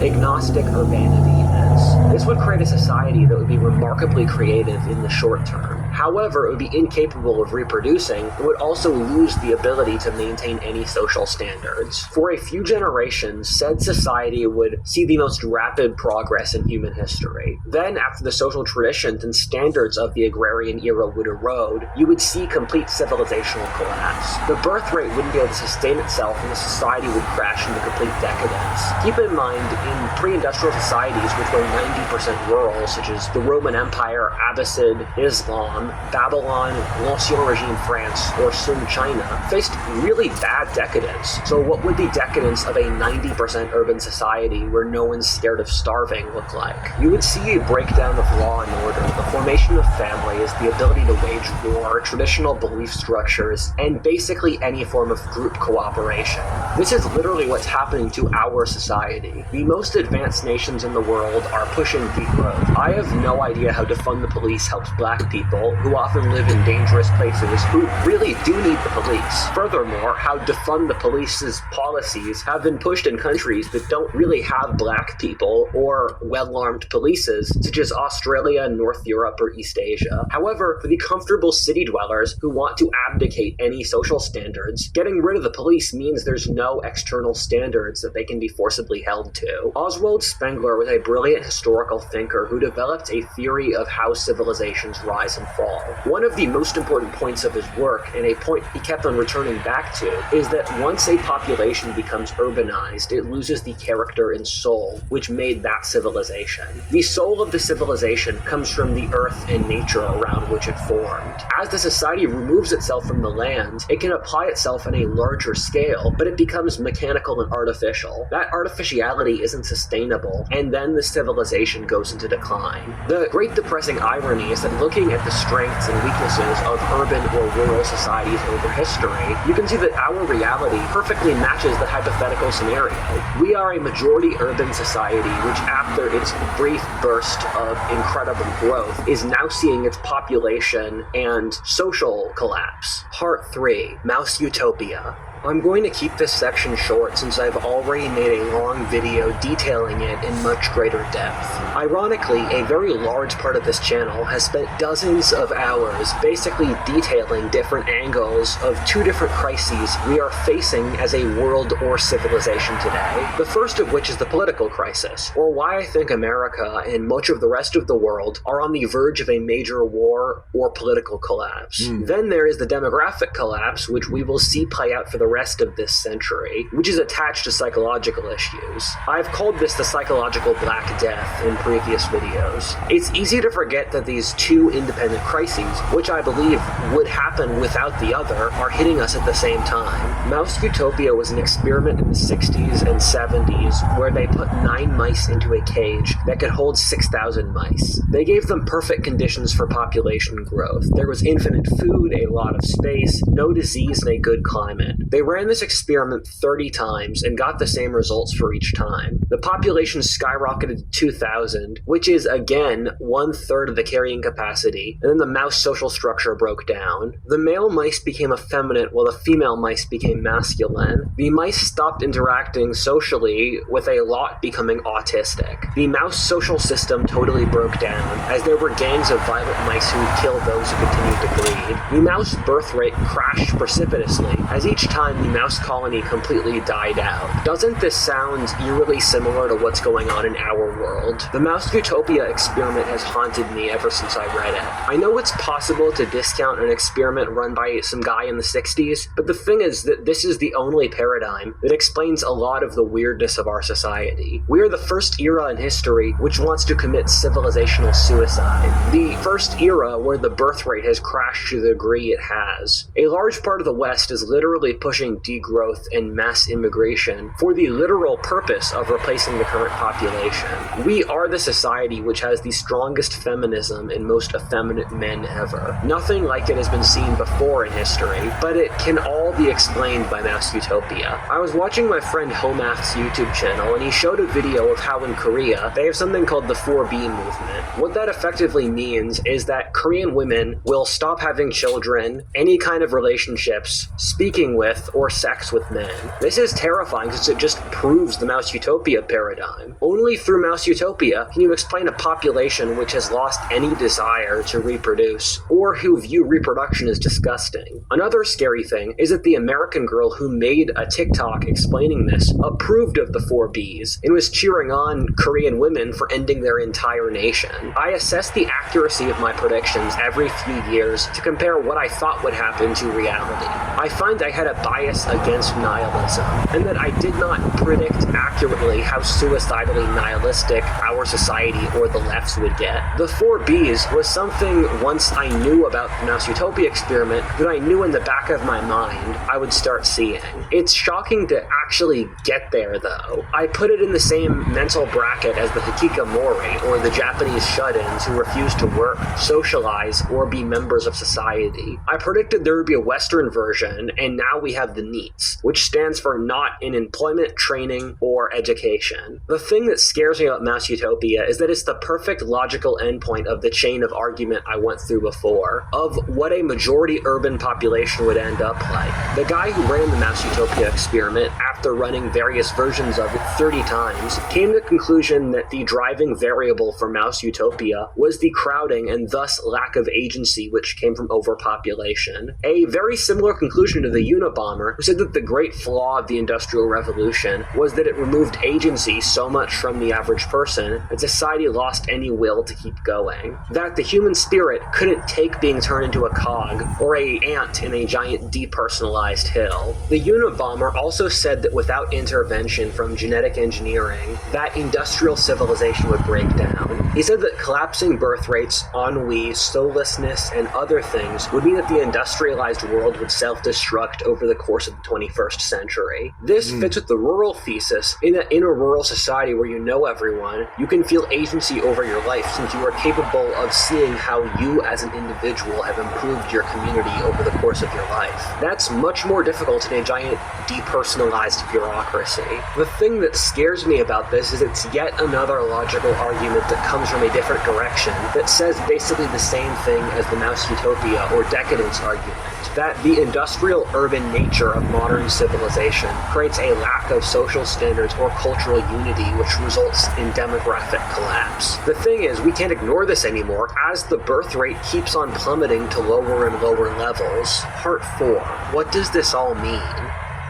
agnostic urbanity is. This would create a society that would be remarkably creative in the short term. However, it would be incapable of reproducing. It would also lose the ability to maintain any social standards. For a few generations, said society would see the most rapid progress in human history. Then, after the social traditions and standards of the agrarian era would erode, you would see complete civilizational collapse. The birth rate wouldn't be able to sustain itself, and the society would crash into complete decadence. Keep in mind, in pre-industrial societies which were 90% rural, such as the Roman Empire, Abbasid, Islam, Vietnam, Babylon, L'Ancien Regime France, or Sun China faced really bad decadence. So what would the decadence of a 90% urban society where no one's scared of starving look like? You would see a breakdown of law and order, the formation of families, the ability to wage war, traditional belief structures, and basically any form of group cooperation. This is literally what's happening to our society. The most advanced nations in the world are pushing degrowth. I have no idea how defund the police helps black people, who often live in dangerous places, who really do need the police. Furthermore, how defund the police's policies have been pushed in countries that don't really have black people or well-armed polices, such as Australia, North Europe, or East Asia. However, for the comfortable city dwellers who want to abdicate any social standards, getting rid of the police means there's no external standards that they can be forcibly held to. Oswald Spengler was a brilliant historical thinker who developed a theory of how civilizations rise and fall. One of the most important points of his work, and a point he kept on returning back to, is that once a population becomes urbanized, it loses the character and soul which made that civilization. The soul of the civilization comes from the earth and nature around which it formed. As the society removes itself from the land, it can apply itself on a larger scale, but it becomes mechanical and artificial. That artificiality isn't sustainable, and then the civilization goes into decline. The great depressing irony is that looking at the strengths and weaknesses of urban or rural societies over history, you can see that our reality perfectly matches the hypothetical scenario. We are a majority urban society which, after its brief burst of incredible growth, is now seeing its population and social collapse. Part 3. Mouse Utopia. I'm going to keep this section short since I've already made a long video detailing it in much greater depth. Ironically, a very large part of this channel has spent dozens of hours basically detailing different angles of two different crises we are facing as a world or civilization today. The first of which is the political crisis, or why I think America and much of the rest of the world are on the verge of a major war or political collapse. Then there is the demographic collapse, which we will see play out for the rest of this century, which is attached to psychological issues. I've called this the psychological Black Death in previous videos. It's easy to forget that these two independent crises, which I believe would happen without the other, are hitting us at the same time. Mouse Utopia was an experiment in the 60s and 70s where they put 9 mice into a cage that could hold 6,000 mice. They gave them perfect conditions for population growth. There was infinite food, a lot of space, no disease, and a good climate. They ran this experiment 30 times and got the same results for each time. The population skyrocketed to 2,000, which is, again, 1/3 of the carrying capacity, and then the mouse social structure broke down. The male mice became effeminate while the female mice became masculine. The mice stopped interacting socially, with a lot becoming autistic. The mouse social system totally broke down, as there were gangs of violent mice who would kill those who continued to breed. The mouse birth rate crashed precipitously, as each time the mouse colony completely died out. Doesn't this sound eerily similar to what's going on in our world? The Mouse Utopia experiment has haunted me ever since I read it. I know it's possible to discount an experiment run by some guy in the 60s, but the thing is that this is the only paradigm that explains a lot of the weirdness of our society. We're the first era in history which wants to commit civilizational suicide. The first era where the birth rate has crashed to the degree it has. A large part of the West is literally pushing degrowth and mass immigration for the literal purpose of replacing the current population. We are the society which has the strongest feminism and most effeminate men ever. Nothing like it has been seen before in history, but it can all be explained by Mouse Utopia. I was watching my friend Homath's YouTube channel, and he showed a video of how in Korea they have something called the 4B movement. What that effectively means is that Korean women will stop having children, any kind of relationships, speaking with, or sex with men. This is terrifying since it just proves the Mouse Utopia paradigm. Only through Mouse Utopia can you explain a population which has lost any desire to reproduce, or who view reproduction as disgusting. Another scary everything is that the American girl who made a TikTok explaining this approved of the 4Bs and was cheering on Korean women for ending their entire nation. I assess the accuracy of my predictions every few years to compare what I thought would happen to reality. I find I had a bias against nihilism, and that I did not predict accurately how suicidally nihilistic our society or the lefts would get. The 4Bs was something once I knew about the Mouse Utopia experiment that I knew in the back of my mind I would start seeing. It's shocking to actually get there, though. I put it in the same mental bracket as the hikikomori, or the Japanese shut-ins who refuse to work, socialize, or be members of society. I predicted there would be a Western version, and now we have the NEETs, which stands for not in employment, training, or education. The thing that scares me about Mouse Utopia is that it's the perfect logical endpoint of the chain of argument I went through before, of what a majority urban population would end up like. The guy who ran the Mouse Utopia experiment, after running various versions of it 30 times, came to the conclusion that the driving variable for Mouse Utopia was the crowding and thus lack of agency which came from overpopulation. A very similar conclusion to the Unabomber, who said that the great flaw of the Industrial Revolution was that it removed agency so much from the average person that society lost any will to keep going. That the human spirit couldn't take being turned into a cog or a ant in a giant depersonalized hill. The Unabomber also said that without intervention from genetic engineering, that industrial civilization would break down. He said that collapsing birth rates, ennui, soullessness, and other things would mean that the industrialized world would self-destruct over the course of the 21st century. This fits with the rural thesis, in that in a rural society where you know everyone, you can feel agency over your life since you are capable of seeing how you as an individual have improved your community over the course of your life. That's much more difficult in a giant depersonalized bureaucracy. The thing that scares me about this is it's yet another logical argument that comes from a different direction that says basically the same thing as the Mouse Utopia or decadence argument, that the industrial urban nature of modern civilization creates a lack of social standards or cultural unity which results in demographic collapse. The thing is, we can't ignore this anymore as the birth rate keeps on plummeting to lower and lower levels. Part 4. What does this all mean?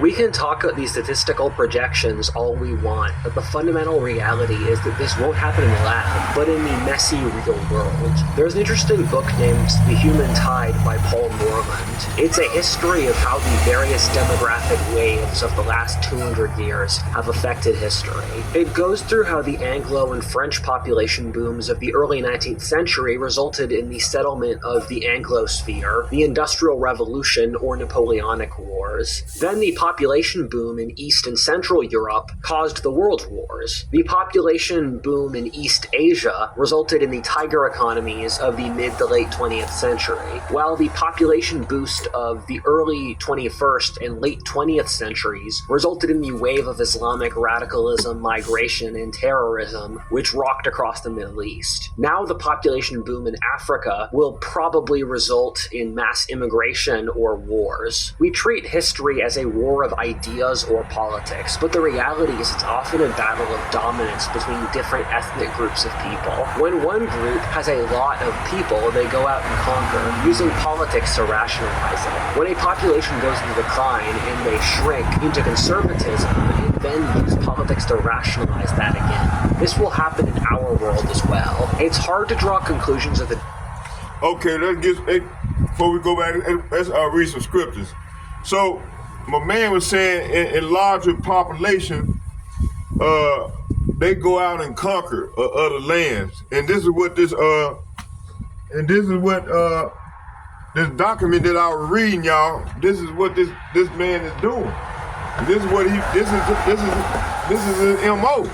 We can talk about these statistical projections all we want, but the fundamental reality is that this won't happen in the lab, but in the messy real world. There's an interesting book named The Human Tide by Paul Morland. It's a history of how the various demographic waves of the last 200 years have affected history. It goes through how the Anglo and French population booms of the early 19th century resulted in the settlement of the Anglosphere, the Industrial Revolution, or Napoleonic Wars. Then the population boom in East and Central Europe caused the World Wars. The population boom in East Asia resulted in the tiger economies of the mid to late 20th century, while the population boost of the early 21st and late 20th centuries resulted in the wave of Islamic radicalism, migration, and terrorism, which rocked across the Middle East. Now the population boom in Africa will probably result in mass immigration or wars. We treat history as a war of ideas or politics, but the reality is it's often a battle of dominance between different ethnic groups of people. When one group has a lot of people, they go out and conquer, using politics to rationalize it. When a population goes into decline and they shrink into conservatism, and then use politics to rationalize that again. This will happen in our world as well. It's hard to draw conclusions of the... Okay, before we go back, let's read some scriptures. So, my man was saying in larger population, they go out and conquer other lands. And this is what this document that I was reading, y'all, this is what this man is doing. This is what this is his MO.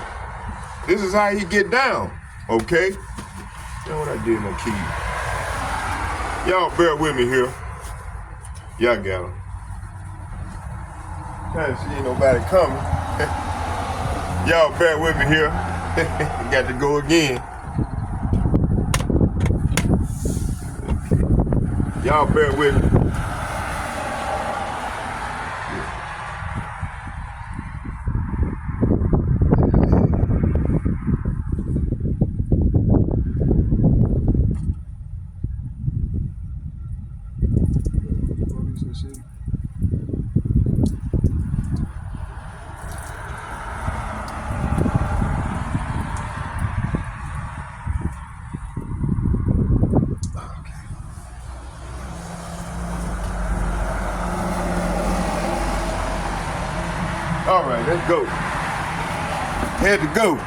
This is how he get down, okay? You know what I did, my key. Y'all bear with me here. Y'all got him. Can't see nobody coming. Y'all bear with me here. Got to go again. Y'all bear with me. go. Had to go.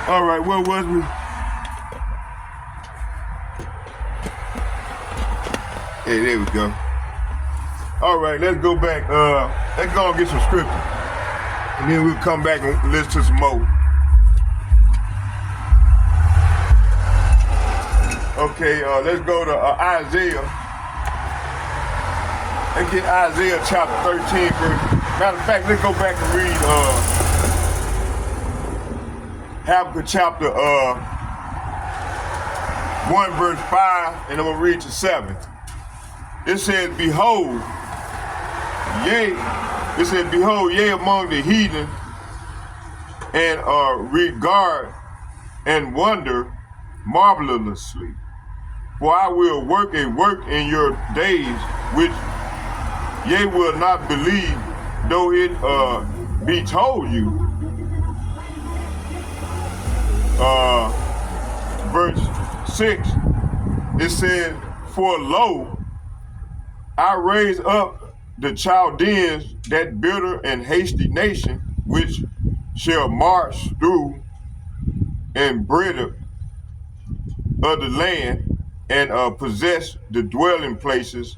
All right, where was we? Hey, there we go. All right, let's go back. Let's go and get some scripture. And then we'll come back and listen to some more. Okay, let's go to Isaiah. Let's get Isaiah chapter 13 verse. Matter of fact, let's go back and read Habakkuk chapter 1 verse 5, and I'm gonna read to 7. It says, behold, yea, among the heathen, and regard and wonder marvelously. For I will work a work in your days, which ye will not believe, though it be told you. Verse 6, it says, for lo, I raise up the Chaldeans, that bitter and hasty nation, which shall march through and breadth of the land, and possess the dwelling places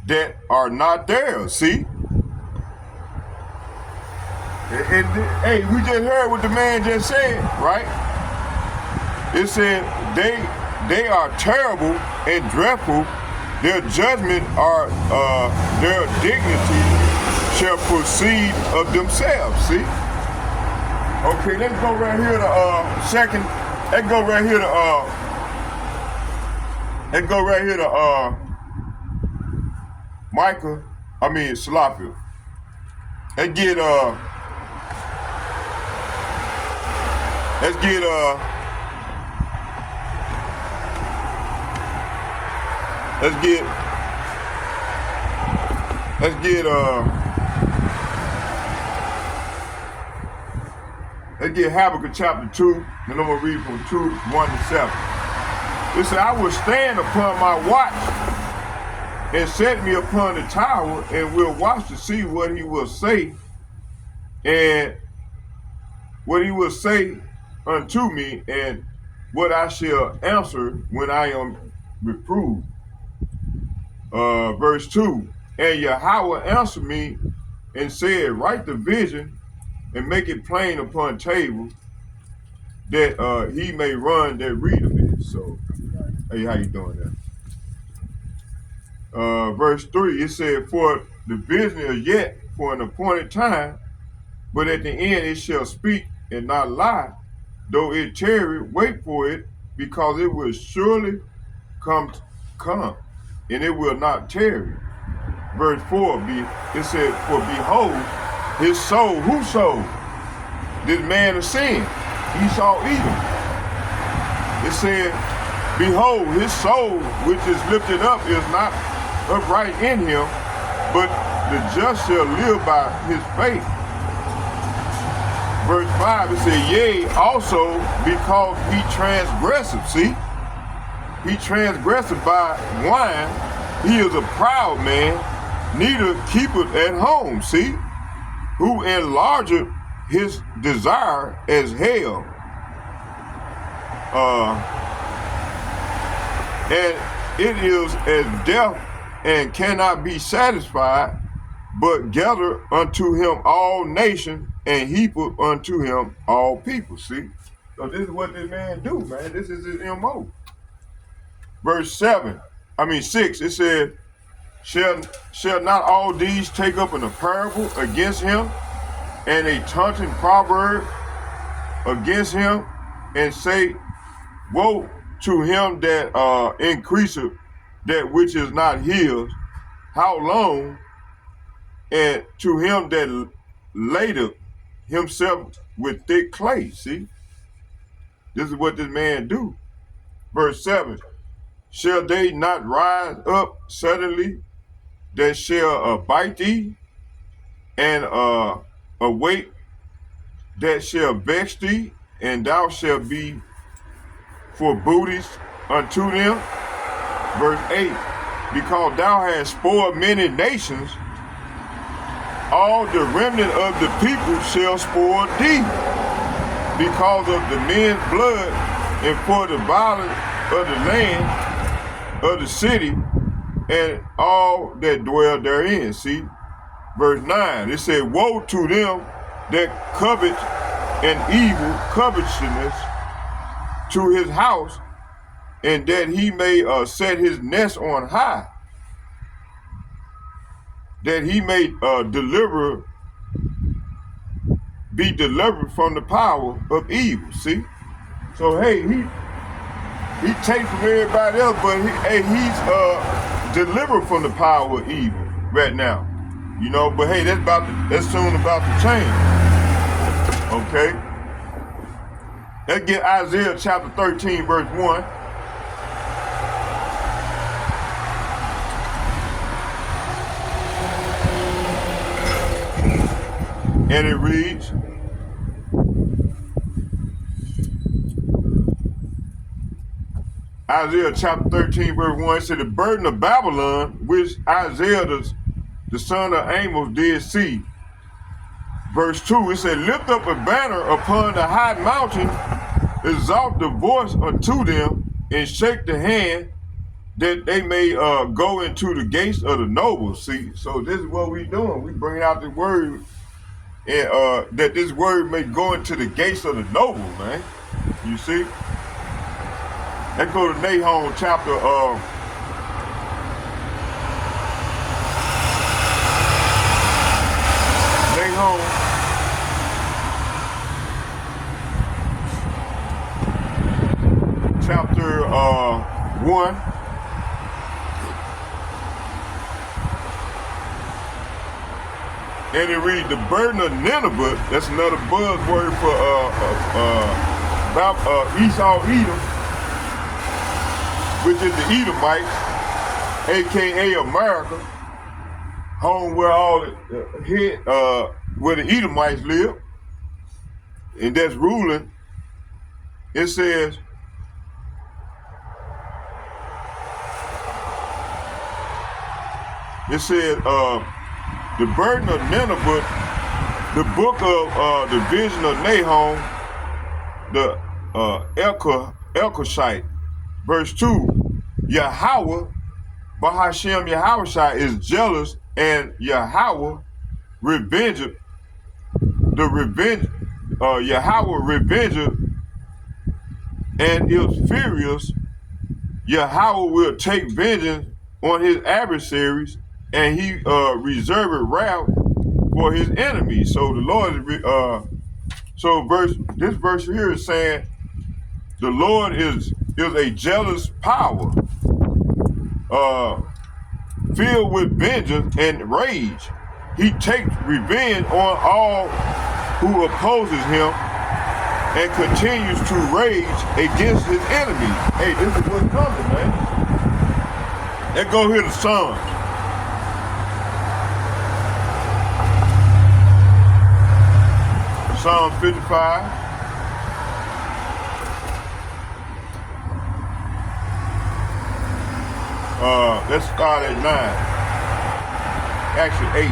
that are not theirs. See? And hey, we just heard what the man just said, right? It said they are terrible and dreadful. Their judgment are their dignity shall proceed of themselves. See? Okay, let's go right here to second. Let's go right here to Micah. I mean Salafi. Let's get Habakkuk chapter 2, and I'm gonna read from 1 to 7. It said, I will stand upon my watch and set me upon the tower, and will watch to see what he will say, and what he will say unto me, and what I shall answer when I am reproved. Verse 2, and Yahweh answered me and said, write the vision and make it plain upon table, that he may run that read of it. So, hey, how you doing there? Verse 3, it said, for the vision is yet for an appointed time, but at the end it shall speak and not lie. Though it tarry, wait for it, because it will surely come, and it will not tarry. Verse 4, it said, for behold, his soul, whose soul? This man of sin, he saw evil. It said, behold, his soul, which is lifted up, is not upright in him, but the just shall live by his faith. Verse 5, it said, yea, also because he transgresseth. See? He transgresseth by wine. He is a proud man, neither keepeth at home. See? Who enlargeth his desire as hell. And it is as death, and cannot be satisfied, but gather unto him all nations, and heapeth unto him all people. See? So this is what this man do, man. This is his MO. Verse 6, it said, shall not all these take up in a parable against him, and a taunting proverb against him, and say, woe to him that increaseth that which is not his, how long? And to him that ladeth himself with thick clay. See? This is what this man do. Verse 7, shall they not rise up suddenly that shall bite thee, and await that shall vex thee, and thou shalt be for booties unto them? Verse 8, because thou hast spoiled many nations, all the remnant of the people shall spoil thee because of the men's blood and for the violence of the land of the city and all that dwell therein. See, verse 9, it said, woe to them that covet an evil covetousness to his house, and that he may set his nest on high, that he may be delivered from the power of evil. See, so hey, he takes from everybody else, but he's delivered from the power of evil right now, you know. But hey, that's soon about to change. Okay, let's get Isaiah chapter 13, verse 1. And it reads, Isaiah chapter 13, verse 1 said, the burden of Babylon, which Isaiah the son of Amos did see. Verse 2, it said, lift up a banner upon the high mountain, exalt the voice unto them, and shake the hand, that they may go into the gates of the nobles. See, so this is what we doing. We bringing out the word, and that this word may go into the gates of the noble, man. You see? Let's go to Nahum chapter Nahum chapter 1. And it reads, the burden of Nineveh, that's another buzzword for Esau Edom, which is the Edomites, aka America, home where all where the Edomites live, and that's ruling. It says, the burden of Nineveh, the book of the vision of Nahum, the Elkoshite, verse 2, Yahweh, Bahashem Yahweh is jealous, and Yahweh revengeth, Yahweh revengeth, and is furious. Yahweh will take vengeance on his adversaries, and he reserved wrath for his enemies. So the Lord this verse here is saying the Lord is a jealous power, filled with vengeance and rage. He takes revenge on all who opposes him and continues to rage against his enemies. Hey, this is what's coming, man. Let's go hear the Psalms. Psalm 55. Let's start at 9. Actually 8.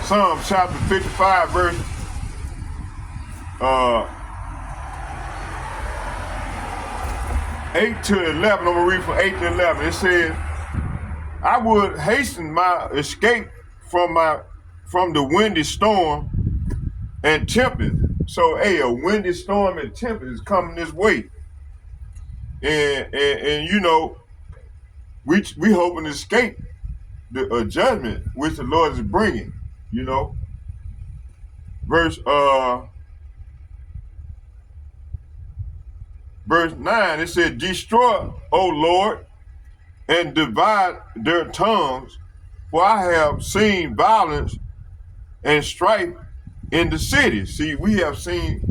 Psalm chapter 55, verse 8 to 11. I'm going to read from 8 to 11. It says, I would hasten my escape from the windy storm and tempest. So, hey, a windy storm and tempest is coming this way. And you know, we hoping to escape the judgment which the Lord is bringing, you know. Verse 9, it said, destroy, O Lord, and divide their tongues, for I have seen violence and strife in the city. See, we have seen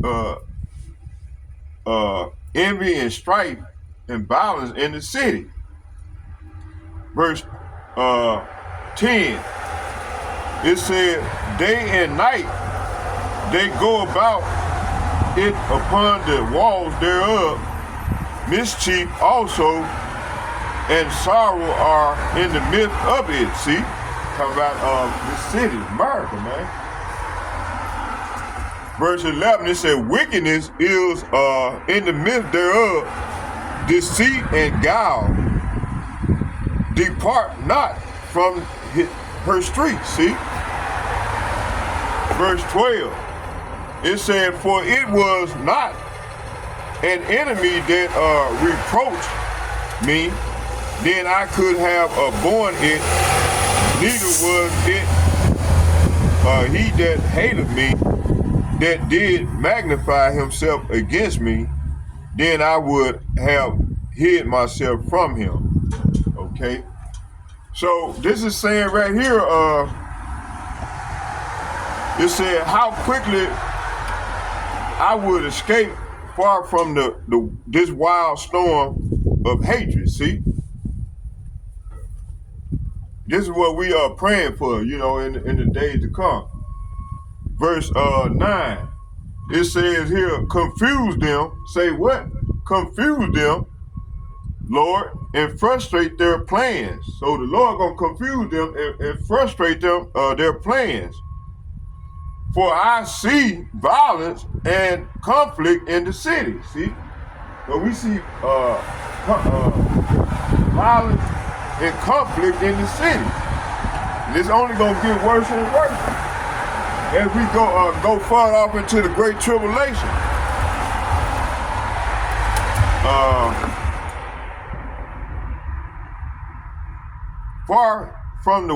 envy and strife and violence in the city. Verse 10, it said, day and night they go about it upon the walls thereof. Mischief also and sorrow are in the midst of it. See, talking about the city, America, man. Verse 11, it said, wickedness is in the midst thereof, deceit and guile. Depart not from her streets. See, verse 12, it said, for it was not an enemy that reproached me, then I could have borne it, neither was it he that hated me, that did magnify himself against me, then I would have hid myself from him. Okay, so this is saying right here, it said how quickly I would escape far from this wild storm of hatred. See, this is what we are praying for, you know, in the days to come. Verse 9, it says here, confuse them. Say what? Confuse them, Lord, and frustrate their plans. So the Lord gonna confuse them and frustrate them their plans. For I see violence and conflict in the city. See, so we see violence and conflict in the city. And it's only gonna get worse and worse as we go far off into the great tribulation. Far from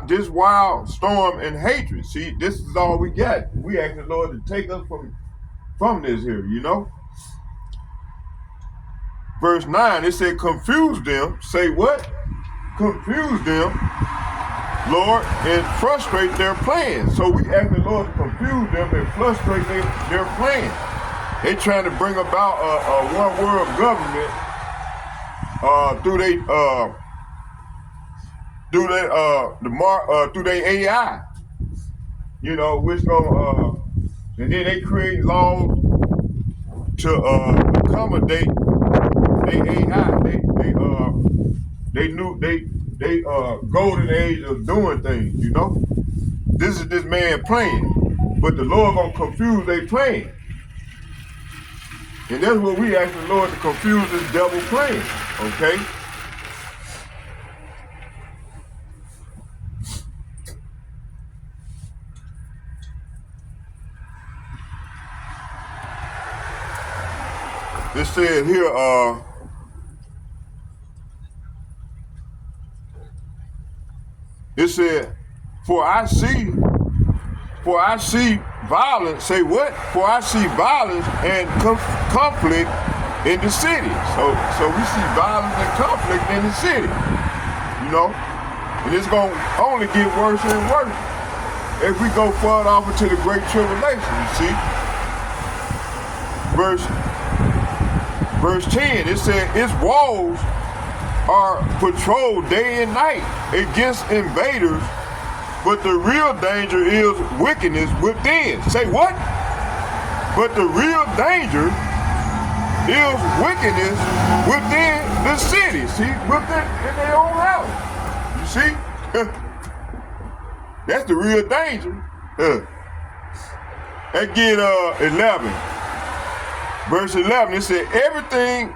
this wild storm and hatred. See, this is all we got. We ask the Lord to take us from this here, you know. Verse 9, it said, confuse them. Say what? Confuse them, Lord, and frustrate their plans. So we ask the Lord to confuse them and frustrate their plans. They trying to bring about a one world government through their AI, you know, which gonna and then they create laws to accommodate their AI. They golden age of doing things, you know. This is this man plan, but the Lord gonna confuse their plan. And that's what we ask the Lord to confuse this devil plan, okay? It said here, it said, for I see violence. Say what? For I see violence and conflict in the city. So we see violence and conflict in the city, you know, and it's gonna only get worse and worse as we go further off into the great tribulation. You see, verse 10, it said, its walls are patrolled day and night against invaders, but the real danger is wickedness within. Say what? But the real danger is wickedness within the city. See, within in their own house. You see? That's the real danger. That get 11. Verse 11, it said, everything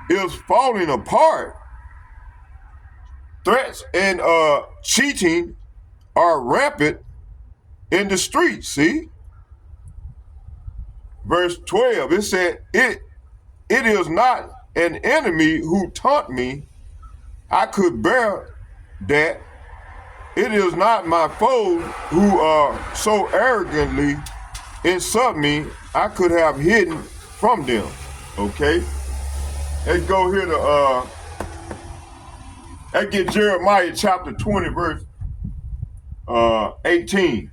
is falling apart. Threats and cheating are rampant in the streets. See? Verse 12, it said, it is not an enemy who taunt me. I could bear that. It is not my foes who so arrogantly insult me. I could have hidden from them. Okay? Let's go here to let's get Jeremiah chapter 20, verse 18.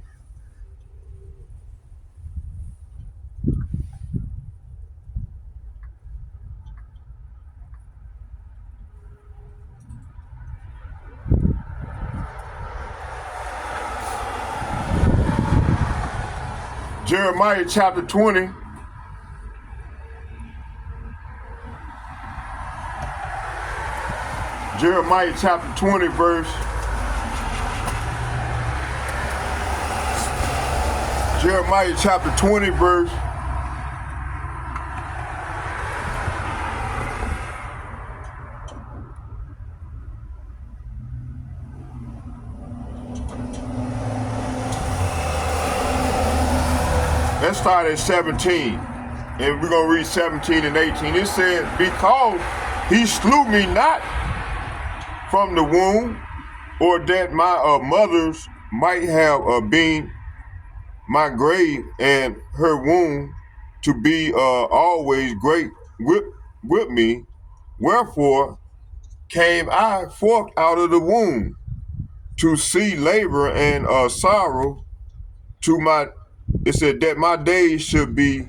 Jeremiah chapter 20, Jeremiah chapter 20 verse. Jeremiah chapter 20 verse. Let's start at 17. And we're going to read 17 and 18. It says, because he slew me not from the womb, or that my mothers might have been my grave, and her womb to be always great with me. Wherefore came I forth out of the womb to see labor and sorrow to my, it said that my days should be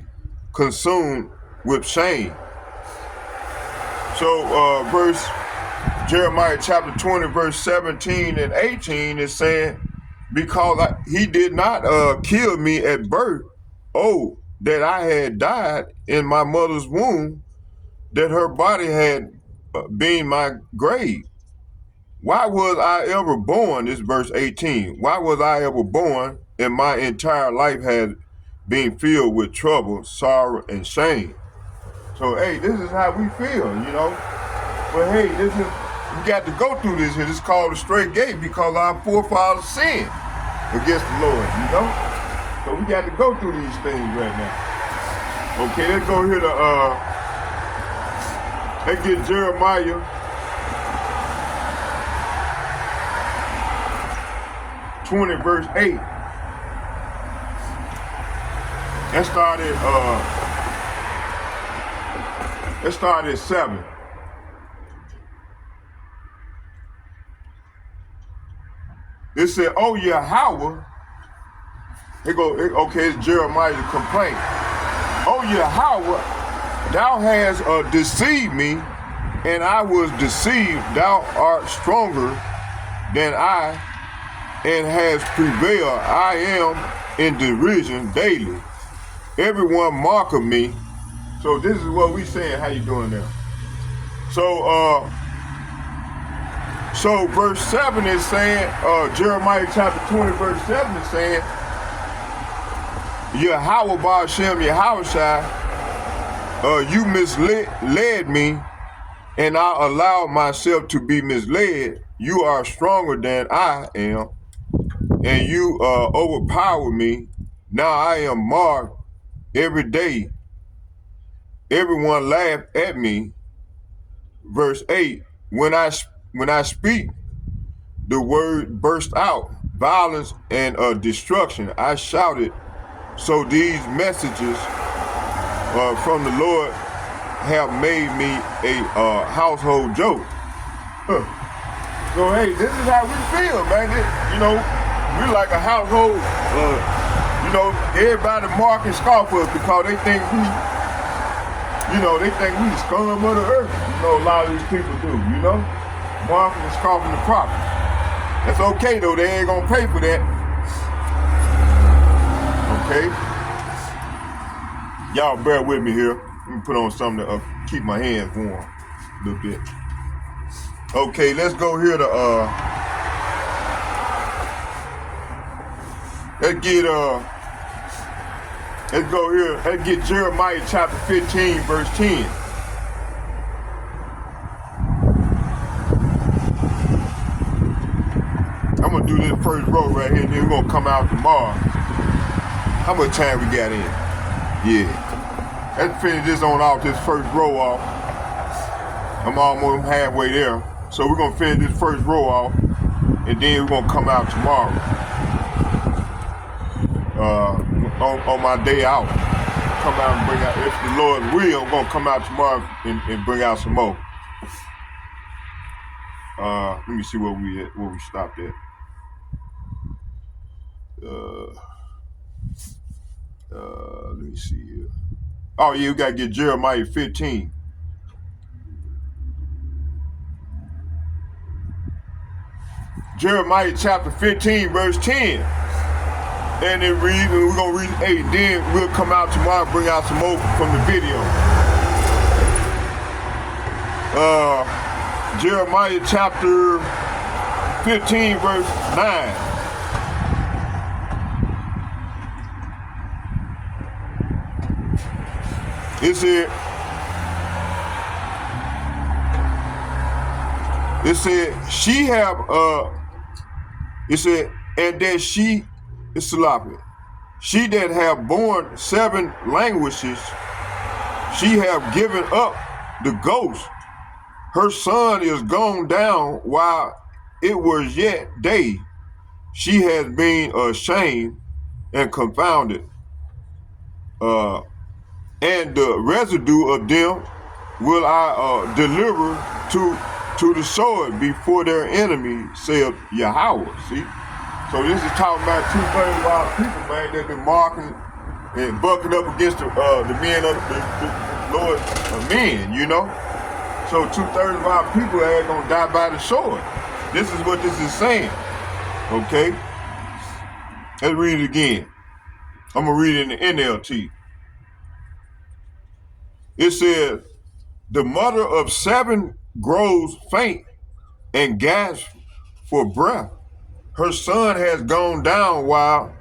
consumed with shame. So verse Jeremiah chapter 20 verse 17 and 18 is saying, because he did not kill me at birth, oh, that I had died in my mother's womb, that her body had been my grave. Why was I ever born? This is verse 18. Why was I ever born, and my entire life had been filled with trouble, sorrow, and shame? So, hey, this is how we feel, you know. But hey, we got to go through this here. This is called a straight gate because our forefathers sinned against the Lord, you know. So we got to go through these things right now. Okay, let's go here to let's get Jeremiah 20 verse 8. Let's start at 7. It said, oh Yahweh, okay, it's Jeremiah's complaint. Oh Yahweh, thou hast deceived me, and I was deceived. Thou art stronger than I, and has prevailed. I am in derision daily. Everyone mock of me. So this is what we saying. How you doing now? So verse 7 is saying, Jeremiah chapter 20 verse 7 is saying, Yahweh Ba'ashem Yahushai, you misled me, and I allowed myself to be misled. You are stronger than I am, and you overpower me. Now I am marked every day. Everyone laugh at me. Verse 8, when I speak, the word burst out, violence and destruction. I shouted. So these messages from the Lord have made me a household joke. So hey, this is how we feel, man. You know, we're like a household. You know, everybody mark and scoff us because they think we scum of the earth. You know, a lot of these people do. You know, marking and scoffing the prophet. That's okay though. They ain't gonna pay for that. Okay. Y'all bear with me here. Let me put on something to keep my hands warm a little bit. Okay, let's go here to let's get Jeremiah chapter 15 verse 10. I'm gonna do this first row right here, and then we're gonna come out tomorrow. How much time we got in? Yeah. Let's finish this on off, this first row off. I'm almost halfway there. So we're gonna finish this first row off, and then we're gonna come out tomorrow. On my day out. Come out and bring out, if the Lord will, I'm gonna come out tomorrow and bring out some more. Let me see where we stopped at. Let me see here. Oh yeah, we gotta get Jeremiah 15. Jeremiah chapter 15 verse 10. And it reads, and we're gonna read 8. Then we'll come out tomorrow and bring out some more from the video. Jeremiah chapter 15, verse 9. It said, she have, it said, and that she, it's sloppy, she that have borne 7 languages, she have given up the ghost. Her son is gone down while it was yet day. She has been ashamed and confounded. And the residue of them will I deliver to the sword before their enemy, saith Yahweh. See? So this is talking about 2/3 of our people, man, that been marking and bucking up against the men of the Lord men, you know? So 2/3 of our people are gonna die by the sword. This is what this is saying. Okay? Let's read it again. I'm gonna read it in the NLT. It says, the mother of 7 grows faint and gasps for breath. Her son has gone down while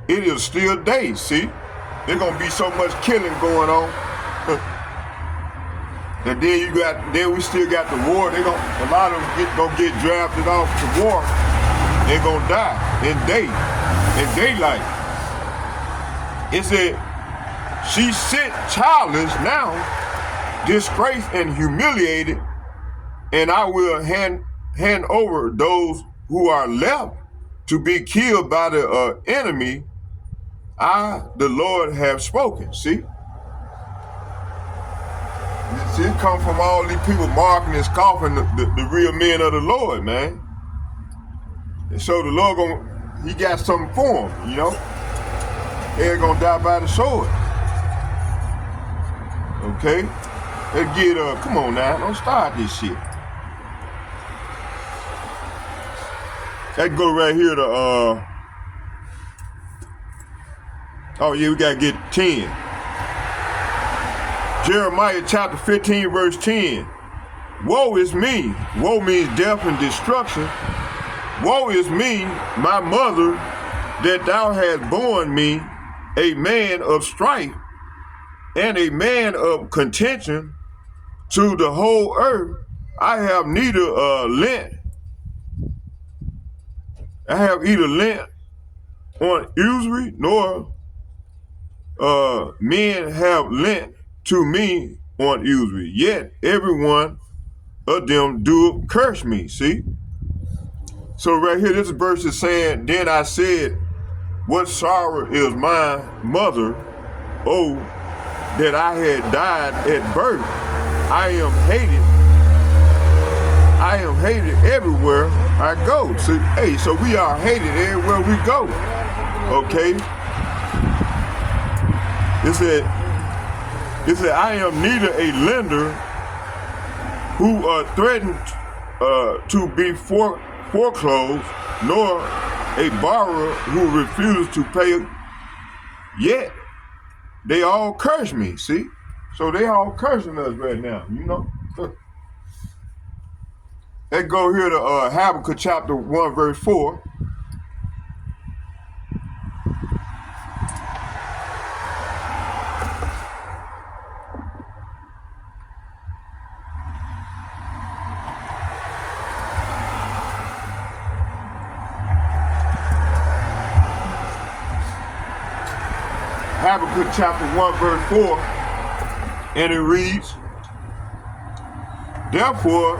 it is still day. See, there's gonna be so much killing going on. And then we still got the war. A lot of them gonna get drafted off to war. They're gonna die in daylight. It said, she sit childless now, disgraced and humiliated, and I will hand over those who are left to be killed by the enemy. I, the Lord, have spoken. See, it comes from all these people marking and scoffing the real men of the Lord, man. And so the Lord he got something for them, you know. They're gonna die by the sword. Okay, let's get come on now, don't start this shit. Let's go right here to oh yeah, we gotta get 10. Jeremiah chapter 15, verse 10. Woe is me. Woe means death and destruction. Woe is me, my mother, that thou hast borne me, a man of strife and a man of contention to the whole earth. I have either lent on usury, nor men have lent to me on usury. Yet every one of them do curse me. See? So right here, this verse is saying, then I said, what sorrow is my mother, oh, that I had died at birth. I am hated everywhere I go. So we are hated everywhere we go. Okay? It said, I am neither a lender who threatened to be foreclosed, nor a borrower who refuses to pay. Yet they all curse me. See, so they all cursing us right now. You know. Let's go here to Habakkuk chapter 1, verse 4. Habakkuk chapter 1, verse 4, and it reads, therefore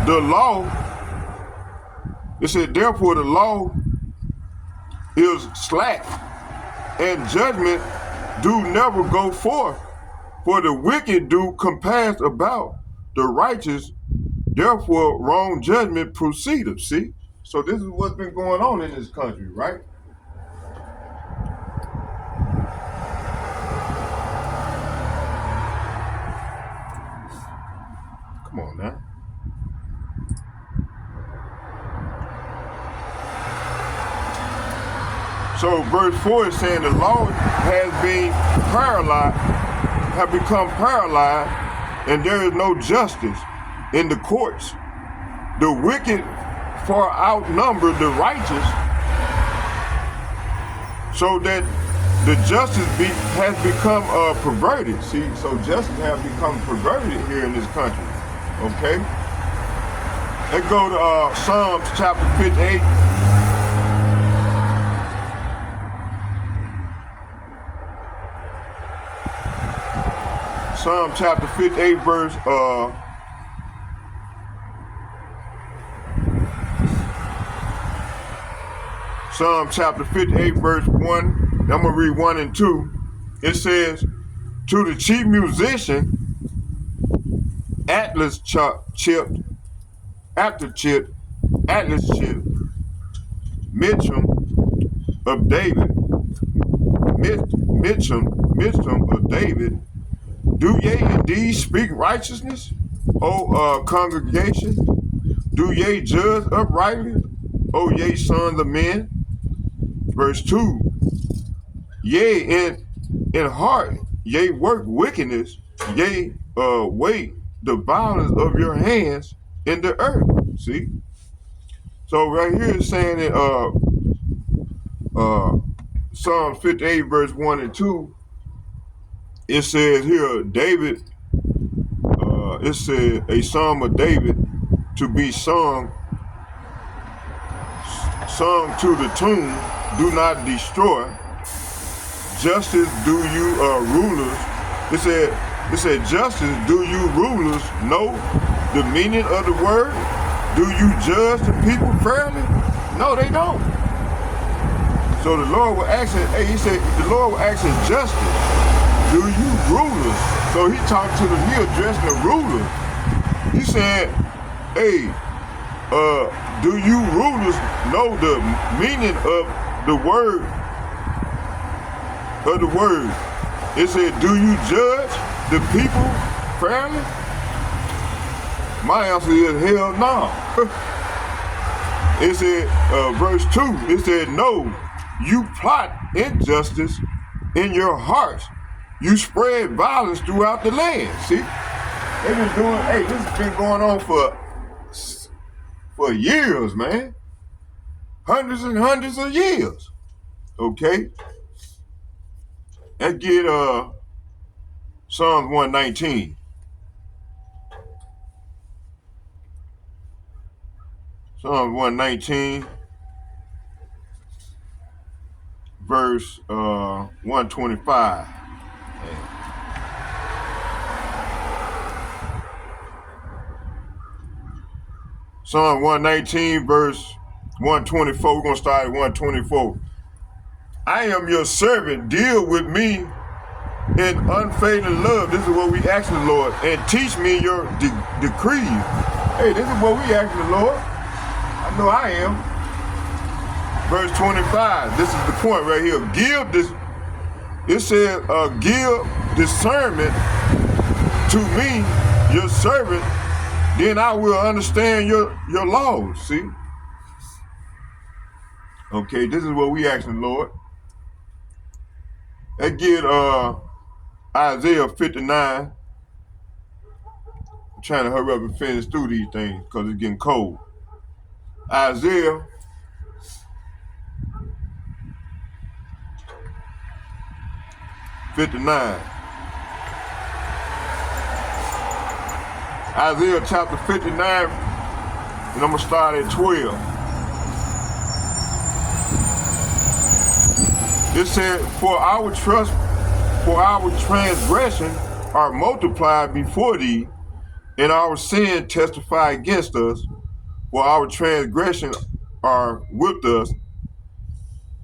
the law is slack, and judgment do never go forth, for the wicked do compass about the righteous, therefore wrong judgment proceedeth. See? So this is what's been going on in this country, right? Come on now. So verse 4 is saying the law has become paralyzed, and there is no justice. in the courts. The wicked far outnumber the righteous, so that the justice has become perverted. See, so justice has become perverted here in this country. Okay? Let's go to Psalms chapter 58. Psalm chapter 58 verse Psalm chapter 58 verse 1. I'm gonna read 1 and 2. It says, to the chief musician, Atlas chipped, Mitchum of David, Mitchum of David, do ye indeed speak righteousness, O congregation? Do ye judge uprightly, O ye sons of men? Verse 2, yea, in heart, ye work wickedness, yea, wait the violence of your hands in the earth. See? So right here it's saying that Psalm 58 verse 1 and 2, it says here, David, it said a psalm of David to be sung to the tune, do not destroy. Justice do you rulers. It said, justice do you rulers know the meaning of the word? Do you judge the people fairly? No, they don't. So the Lord will ask him, hey, he said, the Lord will ask him justice. Do you rulers? So he talked to them, he addressed the ruler. He said, hey, do you rulers know the meaning of the word? It said, do you judge the people fairly? My answer is hell no. It said, verse 2, it said, no, you plot injustice in your hearts. You spread violence throughout the land. See? They've been doing, hey, this has been going on for years, man. Hundreds and hundreds of years. Okay? Let's get Psalms 119. Psalms 119, verse 125. Psalm 119, verse 124. We're going to start at 124. I am your servant. Deal with me in unfailing love. This is what we ask the Lord. And teach me your decrees. Hey, this is what we ask the Lord. I know I am. Verse 25. This is the point right here. Give this. It says, give discernment to me, your servant, then I will understand your laws. See? Okay, this is what we asking, Lord. Let's get Isaiah 59. I'm trying to hurry up and finish through these things because it's getting cold. Isaiah 59. Isaiah chapter 59, and I'm going to start at 12. It said, for our transgression are multiplied before thee, and our sin testify against us. For our transgression are with us,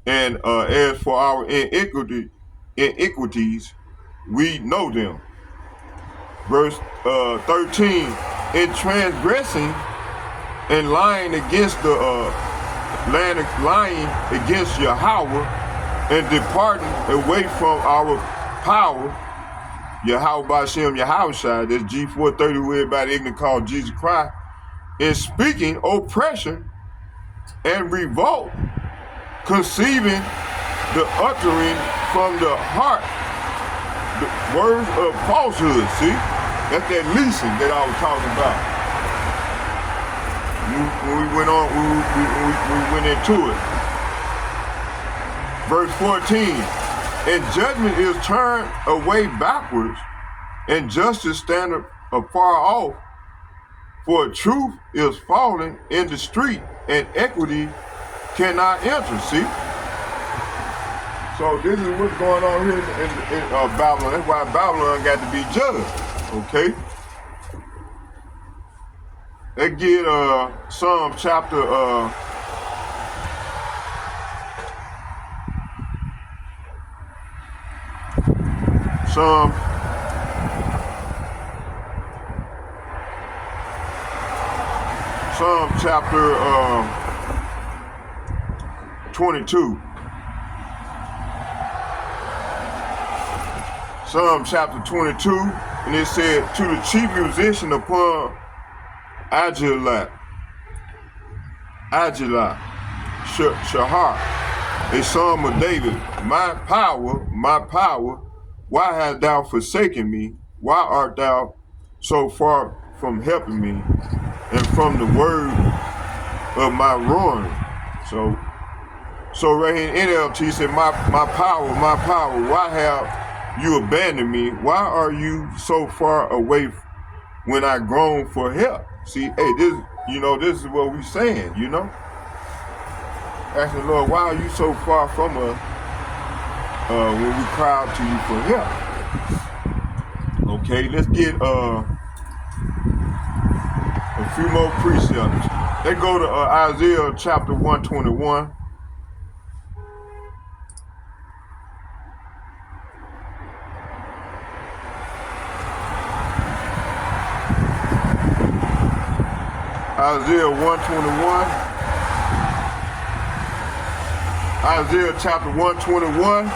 and as for our iniquities, we know them. Verse 13, in transgressing and lying against lying against Yahweh, and departing away from our power, Yahweh Bashem Yahushua, that's G430, who everybody ignorant called Jesus Christ, in speaking oppression and revolt, conceiving the uttering from the heart, the words of falsehood. See, that's that leasing that I was talking about. When we went on, we went into it. Verse 14, and judgment is turned away backwards, and justice standeth afar off, for truth is fallen in the street, and equity cannot enter. See? So this is what's going on here in Babylon. That's why Babylon got to be judged. Okay? Let's get Psalm chapter Psalm 22. Psalm chapter 22, and it said, to the chief musician upon Agilat, Shahar, a psalm of David, my power, why hast thou forsaken me? Why art thou so far from helping me, and from the word of my ruin? So right here in NLT said, my power, why have you abandoned me? Why are you so far away when I groan for help? See, hey, this is what we saying, Asking the Lord, why are you so far from us when we cry out to you for help? Okay, let's get a few more precepts. Let's go to Isaiah chapter 121. Isaiah 121. Isaiah chapter 121.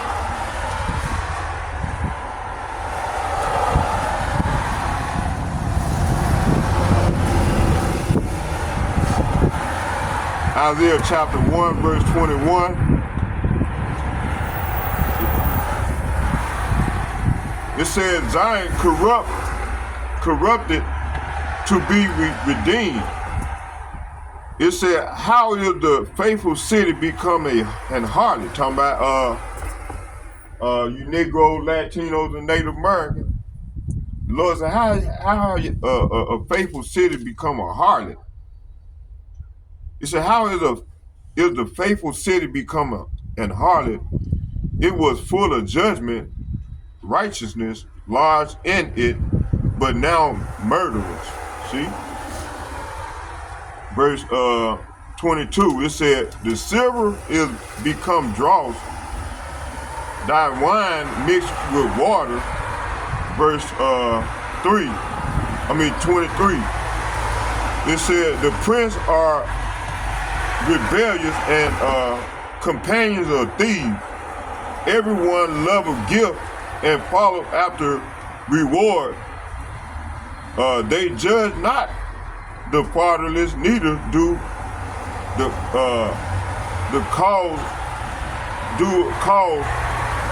Isaiah chapter 1 verse 21. It says, Zion corrupted to be redeemed. It said, how is the faithful city become an harlot? Talking about you Negro, Latinos, and Native Americans. The Lord said, how a faithful city become a harlot? He said, how is the faithful city become an harlot? It was full of judgment, righteousness, large in it, but now murderers. See? Verse 22, it said, the silver is become dross, thy wine mixed with water. Verse 23, it said, the prince are rebellious and companions of thieves. Everyone love a gift and follow after reward. They judge not the fatherless, neither do the cause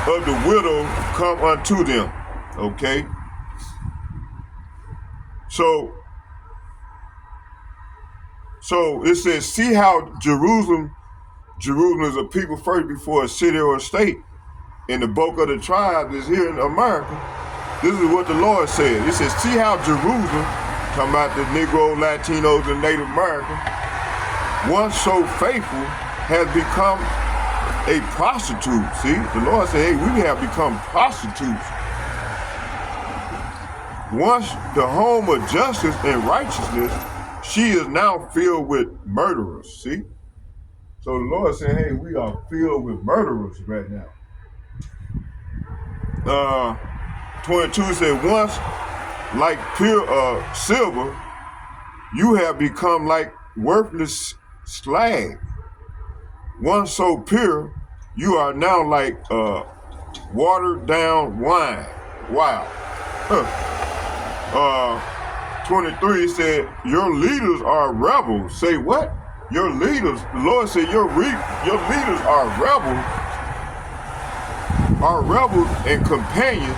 of the widow come unto them. Okay. So it says, see how Jerusalem is a people first before a city or a state. And the bulk of the tribes is here in America. This is what the Lord said. It says, see how Jerusalem, talking about the Negro, Latinos, and Native Americans, once so faithful, has become a prostitute. See, the Lord said, hey, we have become prostitutes. Once the home of justice and righteousness, she is now filled with murderers. See? So the Lord said, hey, we are filled with murderers right now. 22 said, once like pure silver, you have become like worthless slag. Once so pure, you are now like watered down wine. Wow. 23 said, your leaders are rebels. Say what? Your leaders, the Lord said, your leaders are rebels and companions.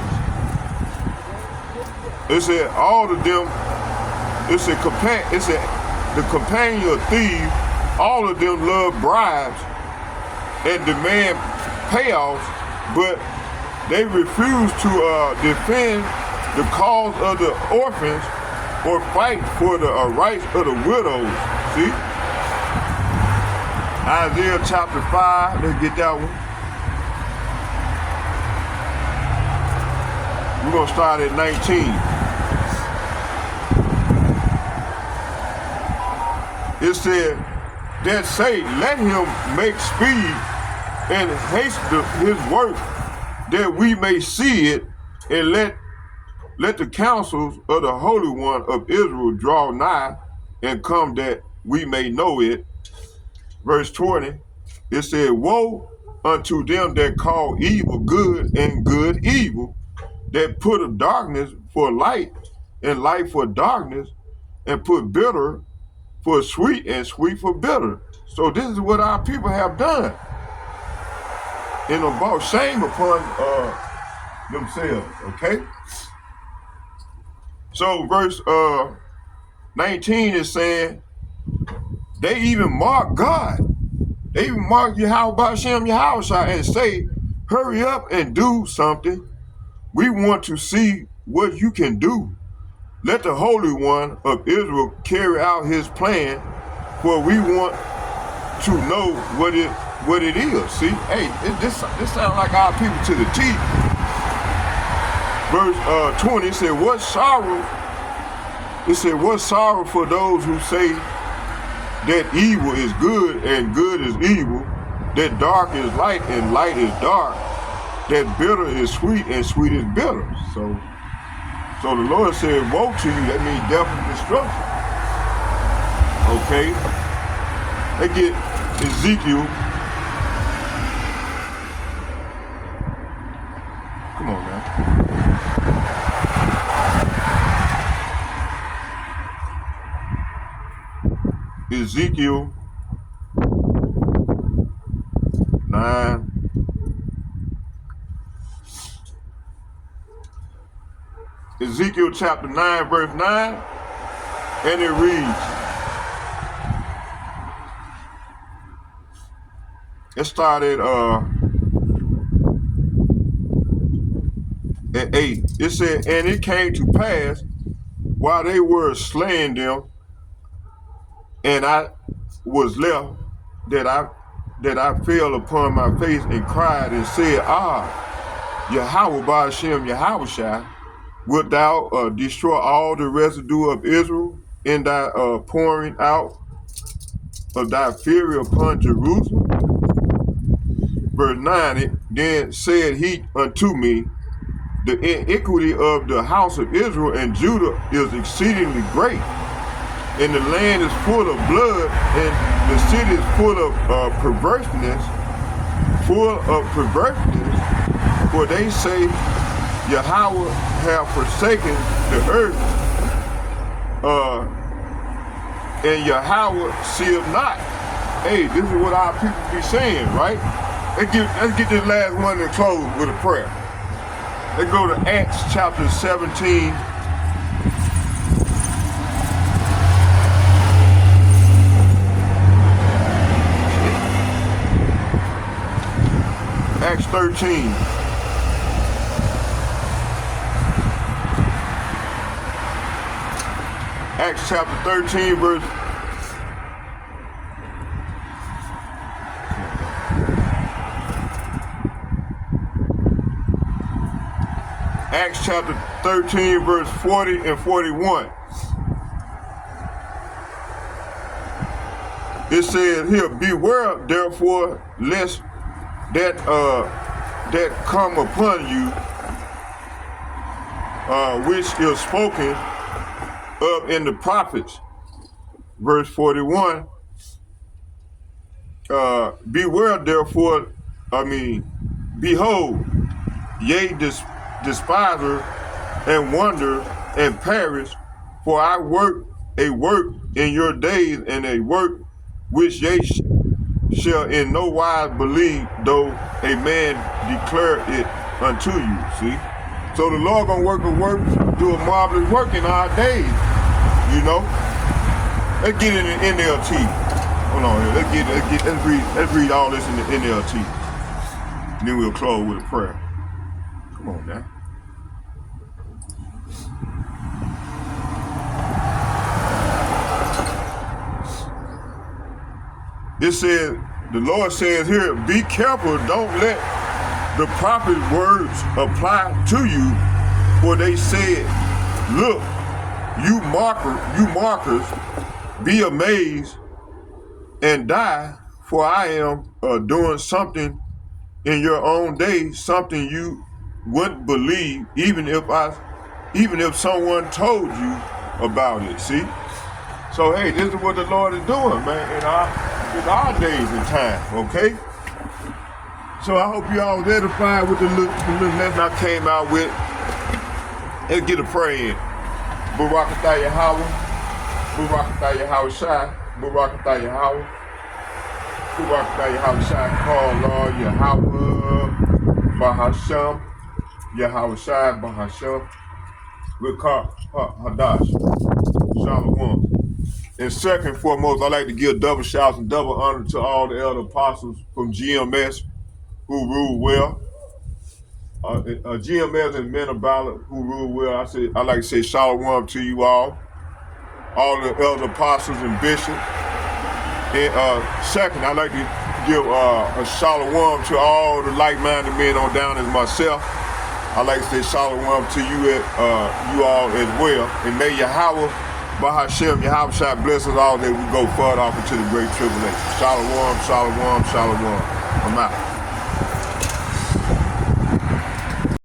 It said all of them, it said the companion of thieves, all of them love bribes and demand payoffs, but they refuse to defend the cause of the orphans or fight for the rights of the widows. See? Isaiah chapter 5, let's get that one. We're going to start at 19. It said, that say, let him make speed and haste his work, that we may see it, and let the counsels of the Holy One of Israel draw nigh and come, that we may know it. Verse 20, it said, woe unto them that call evil good and good evil, that put of darkness for light and light for darkness, and put bitter for sweet and sweet for bitter. So this is what our people have done, and about shame upon themselves. Okay. So verse 19 is saying they even mock God. They even mock Yahweh Shem Yahushua and say, hurry up and do something. We want to see what you can do. Let the Holy One of Israel carry out his plan, for we want to know what it is. See, hey, this sounds like our people to the T. Verse 20 said, what sorrow? It said, what sorrow for those who say that evil is good and good is evil, that dark is light and light is dark, that bitter is sweet and sweet is bitter. So the Lord said, woe to you. That means death and destruction. Okay. They get Ezekiel. Come on, man. Ezekiel 9. Ezekiel chapter 9, verse 9, and it reads, it started at 8. It said, and it came to pass while they were slaying them, and I was left, that I fell upon my face and cried and said, Yahweh Ba'ashem Yahushua, wilt thou destroy all the residue of Israel in thy pouring out of thy fury upon Jerusalem? Verse 9, then said he unto me, the iniquity of the house of Israel and Judah is exceedingly great, and the land is full of blood, and the city is full of perverseness, for they say, Yahweh have forsaken the earth, and Yahweh seeth not. Hey, this is what our people be saying, right? Let's get this last one to close with a prayer. Let's go to Acts chapter 17. Acts 13. Acts chapter 13, verse. Acts chapter 13, verse 40 and 41. It says here, beware therefore lest that come upon you, which is spoken of in the prophets. Verse 41. Beware therefore, behold, yea, despiser and wonder and perish, for I work a work in your days, and a work which ye shall in no wise believe, though a man declare it unto you. See? So the Lord gonna work a work, do a marvelous work in our days, you know? Let's get it in the NLT. Hold on here. Let's read all this in the NLT. And then we'll close with a prayer. Come on now. It says, the Lord says here, be careful, don't let the prophet's words apply to you, for they said, look, you markers, be amazed and die, for I am doing something in your own day, something you wouldn't believe, even if someone told you about it. See? So hey, this is what the Lord is doing, man, in our days and time, okay? So I hope you all was edified with the little lesson I came out with. Let's get a prayer in. Barakatah Yahweh, Barakatah Yahweh Shai, Barakatah Yahweh, Barakatah Yahweh Shai, call Lord Yahweh, Bahasham, Yahweh Shai, Bahasham, Rikar Hadash, Shalom. And second and foremost, I'd like to give double shouts and double honor to all the elder apostles from GMS who rule well. GMS and men of valor who rule well. I like to say shalom to you all the elder apostles and bishops. And second, I'd like to give a shalom to all the like-minded men on down as myself. I'd like to say shalom to you all as well. And may Yahweh Bahashem, Yahweh Shai bless us all that we go further off into the great tribulation. Shalom, shalom, shalom. I'm out.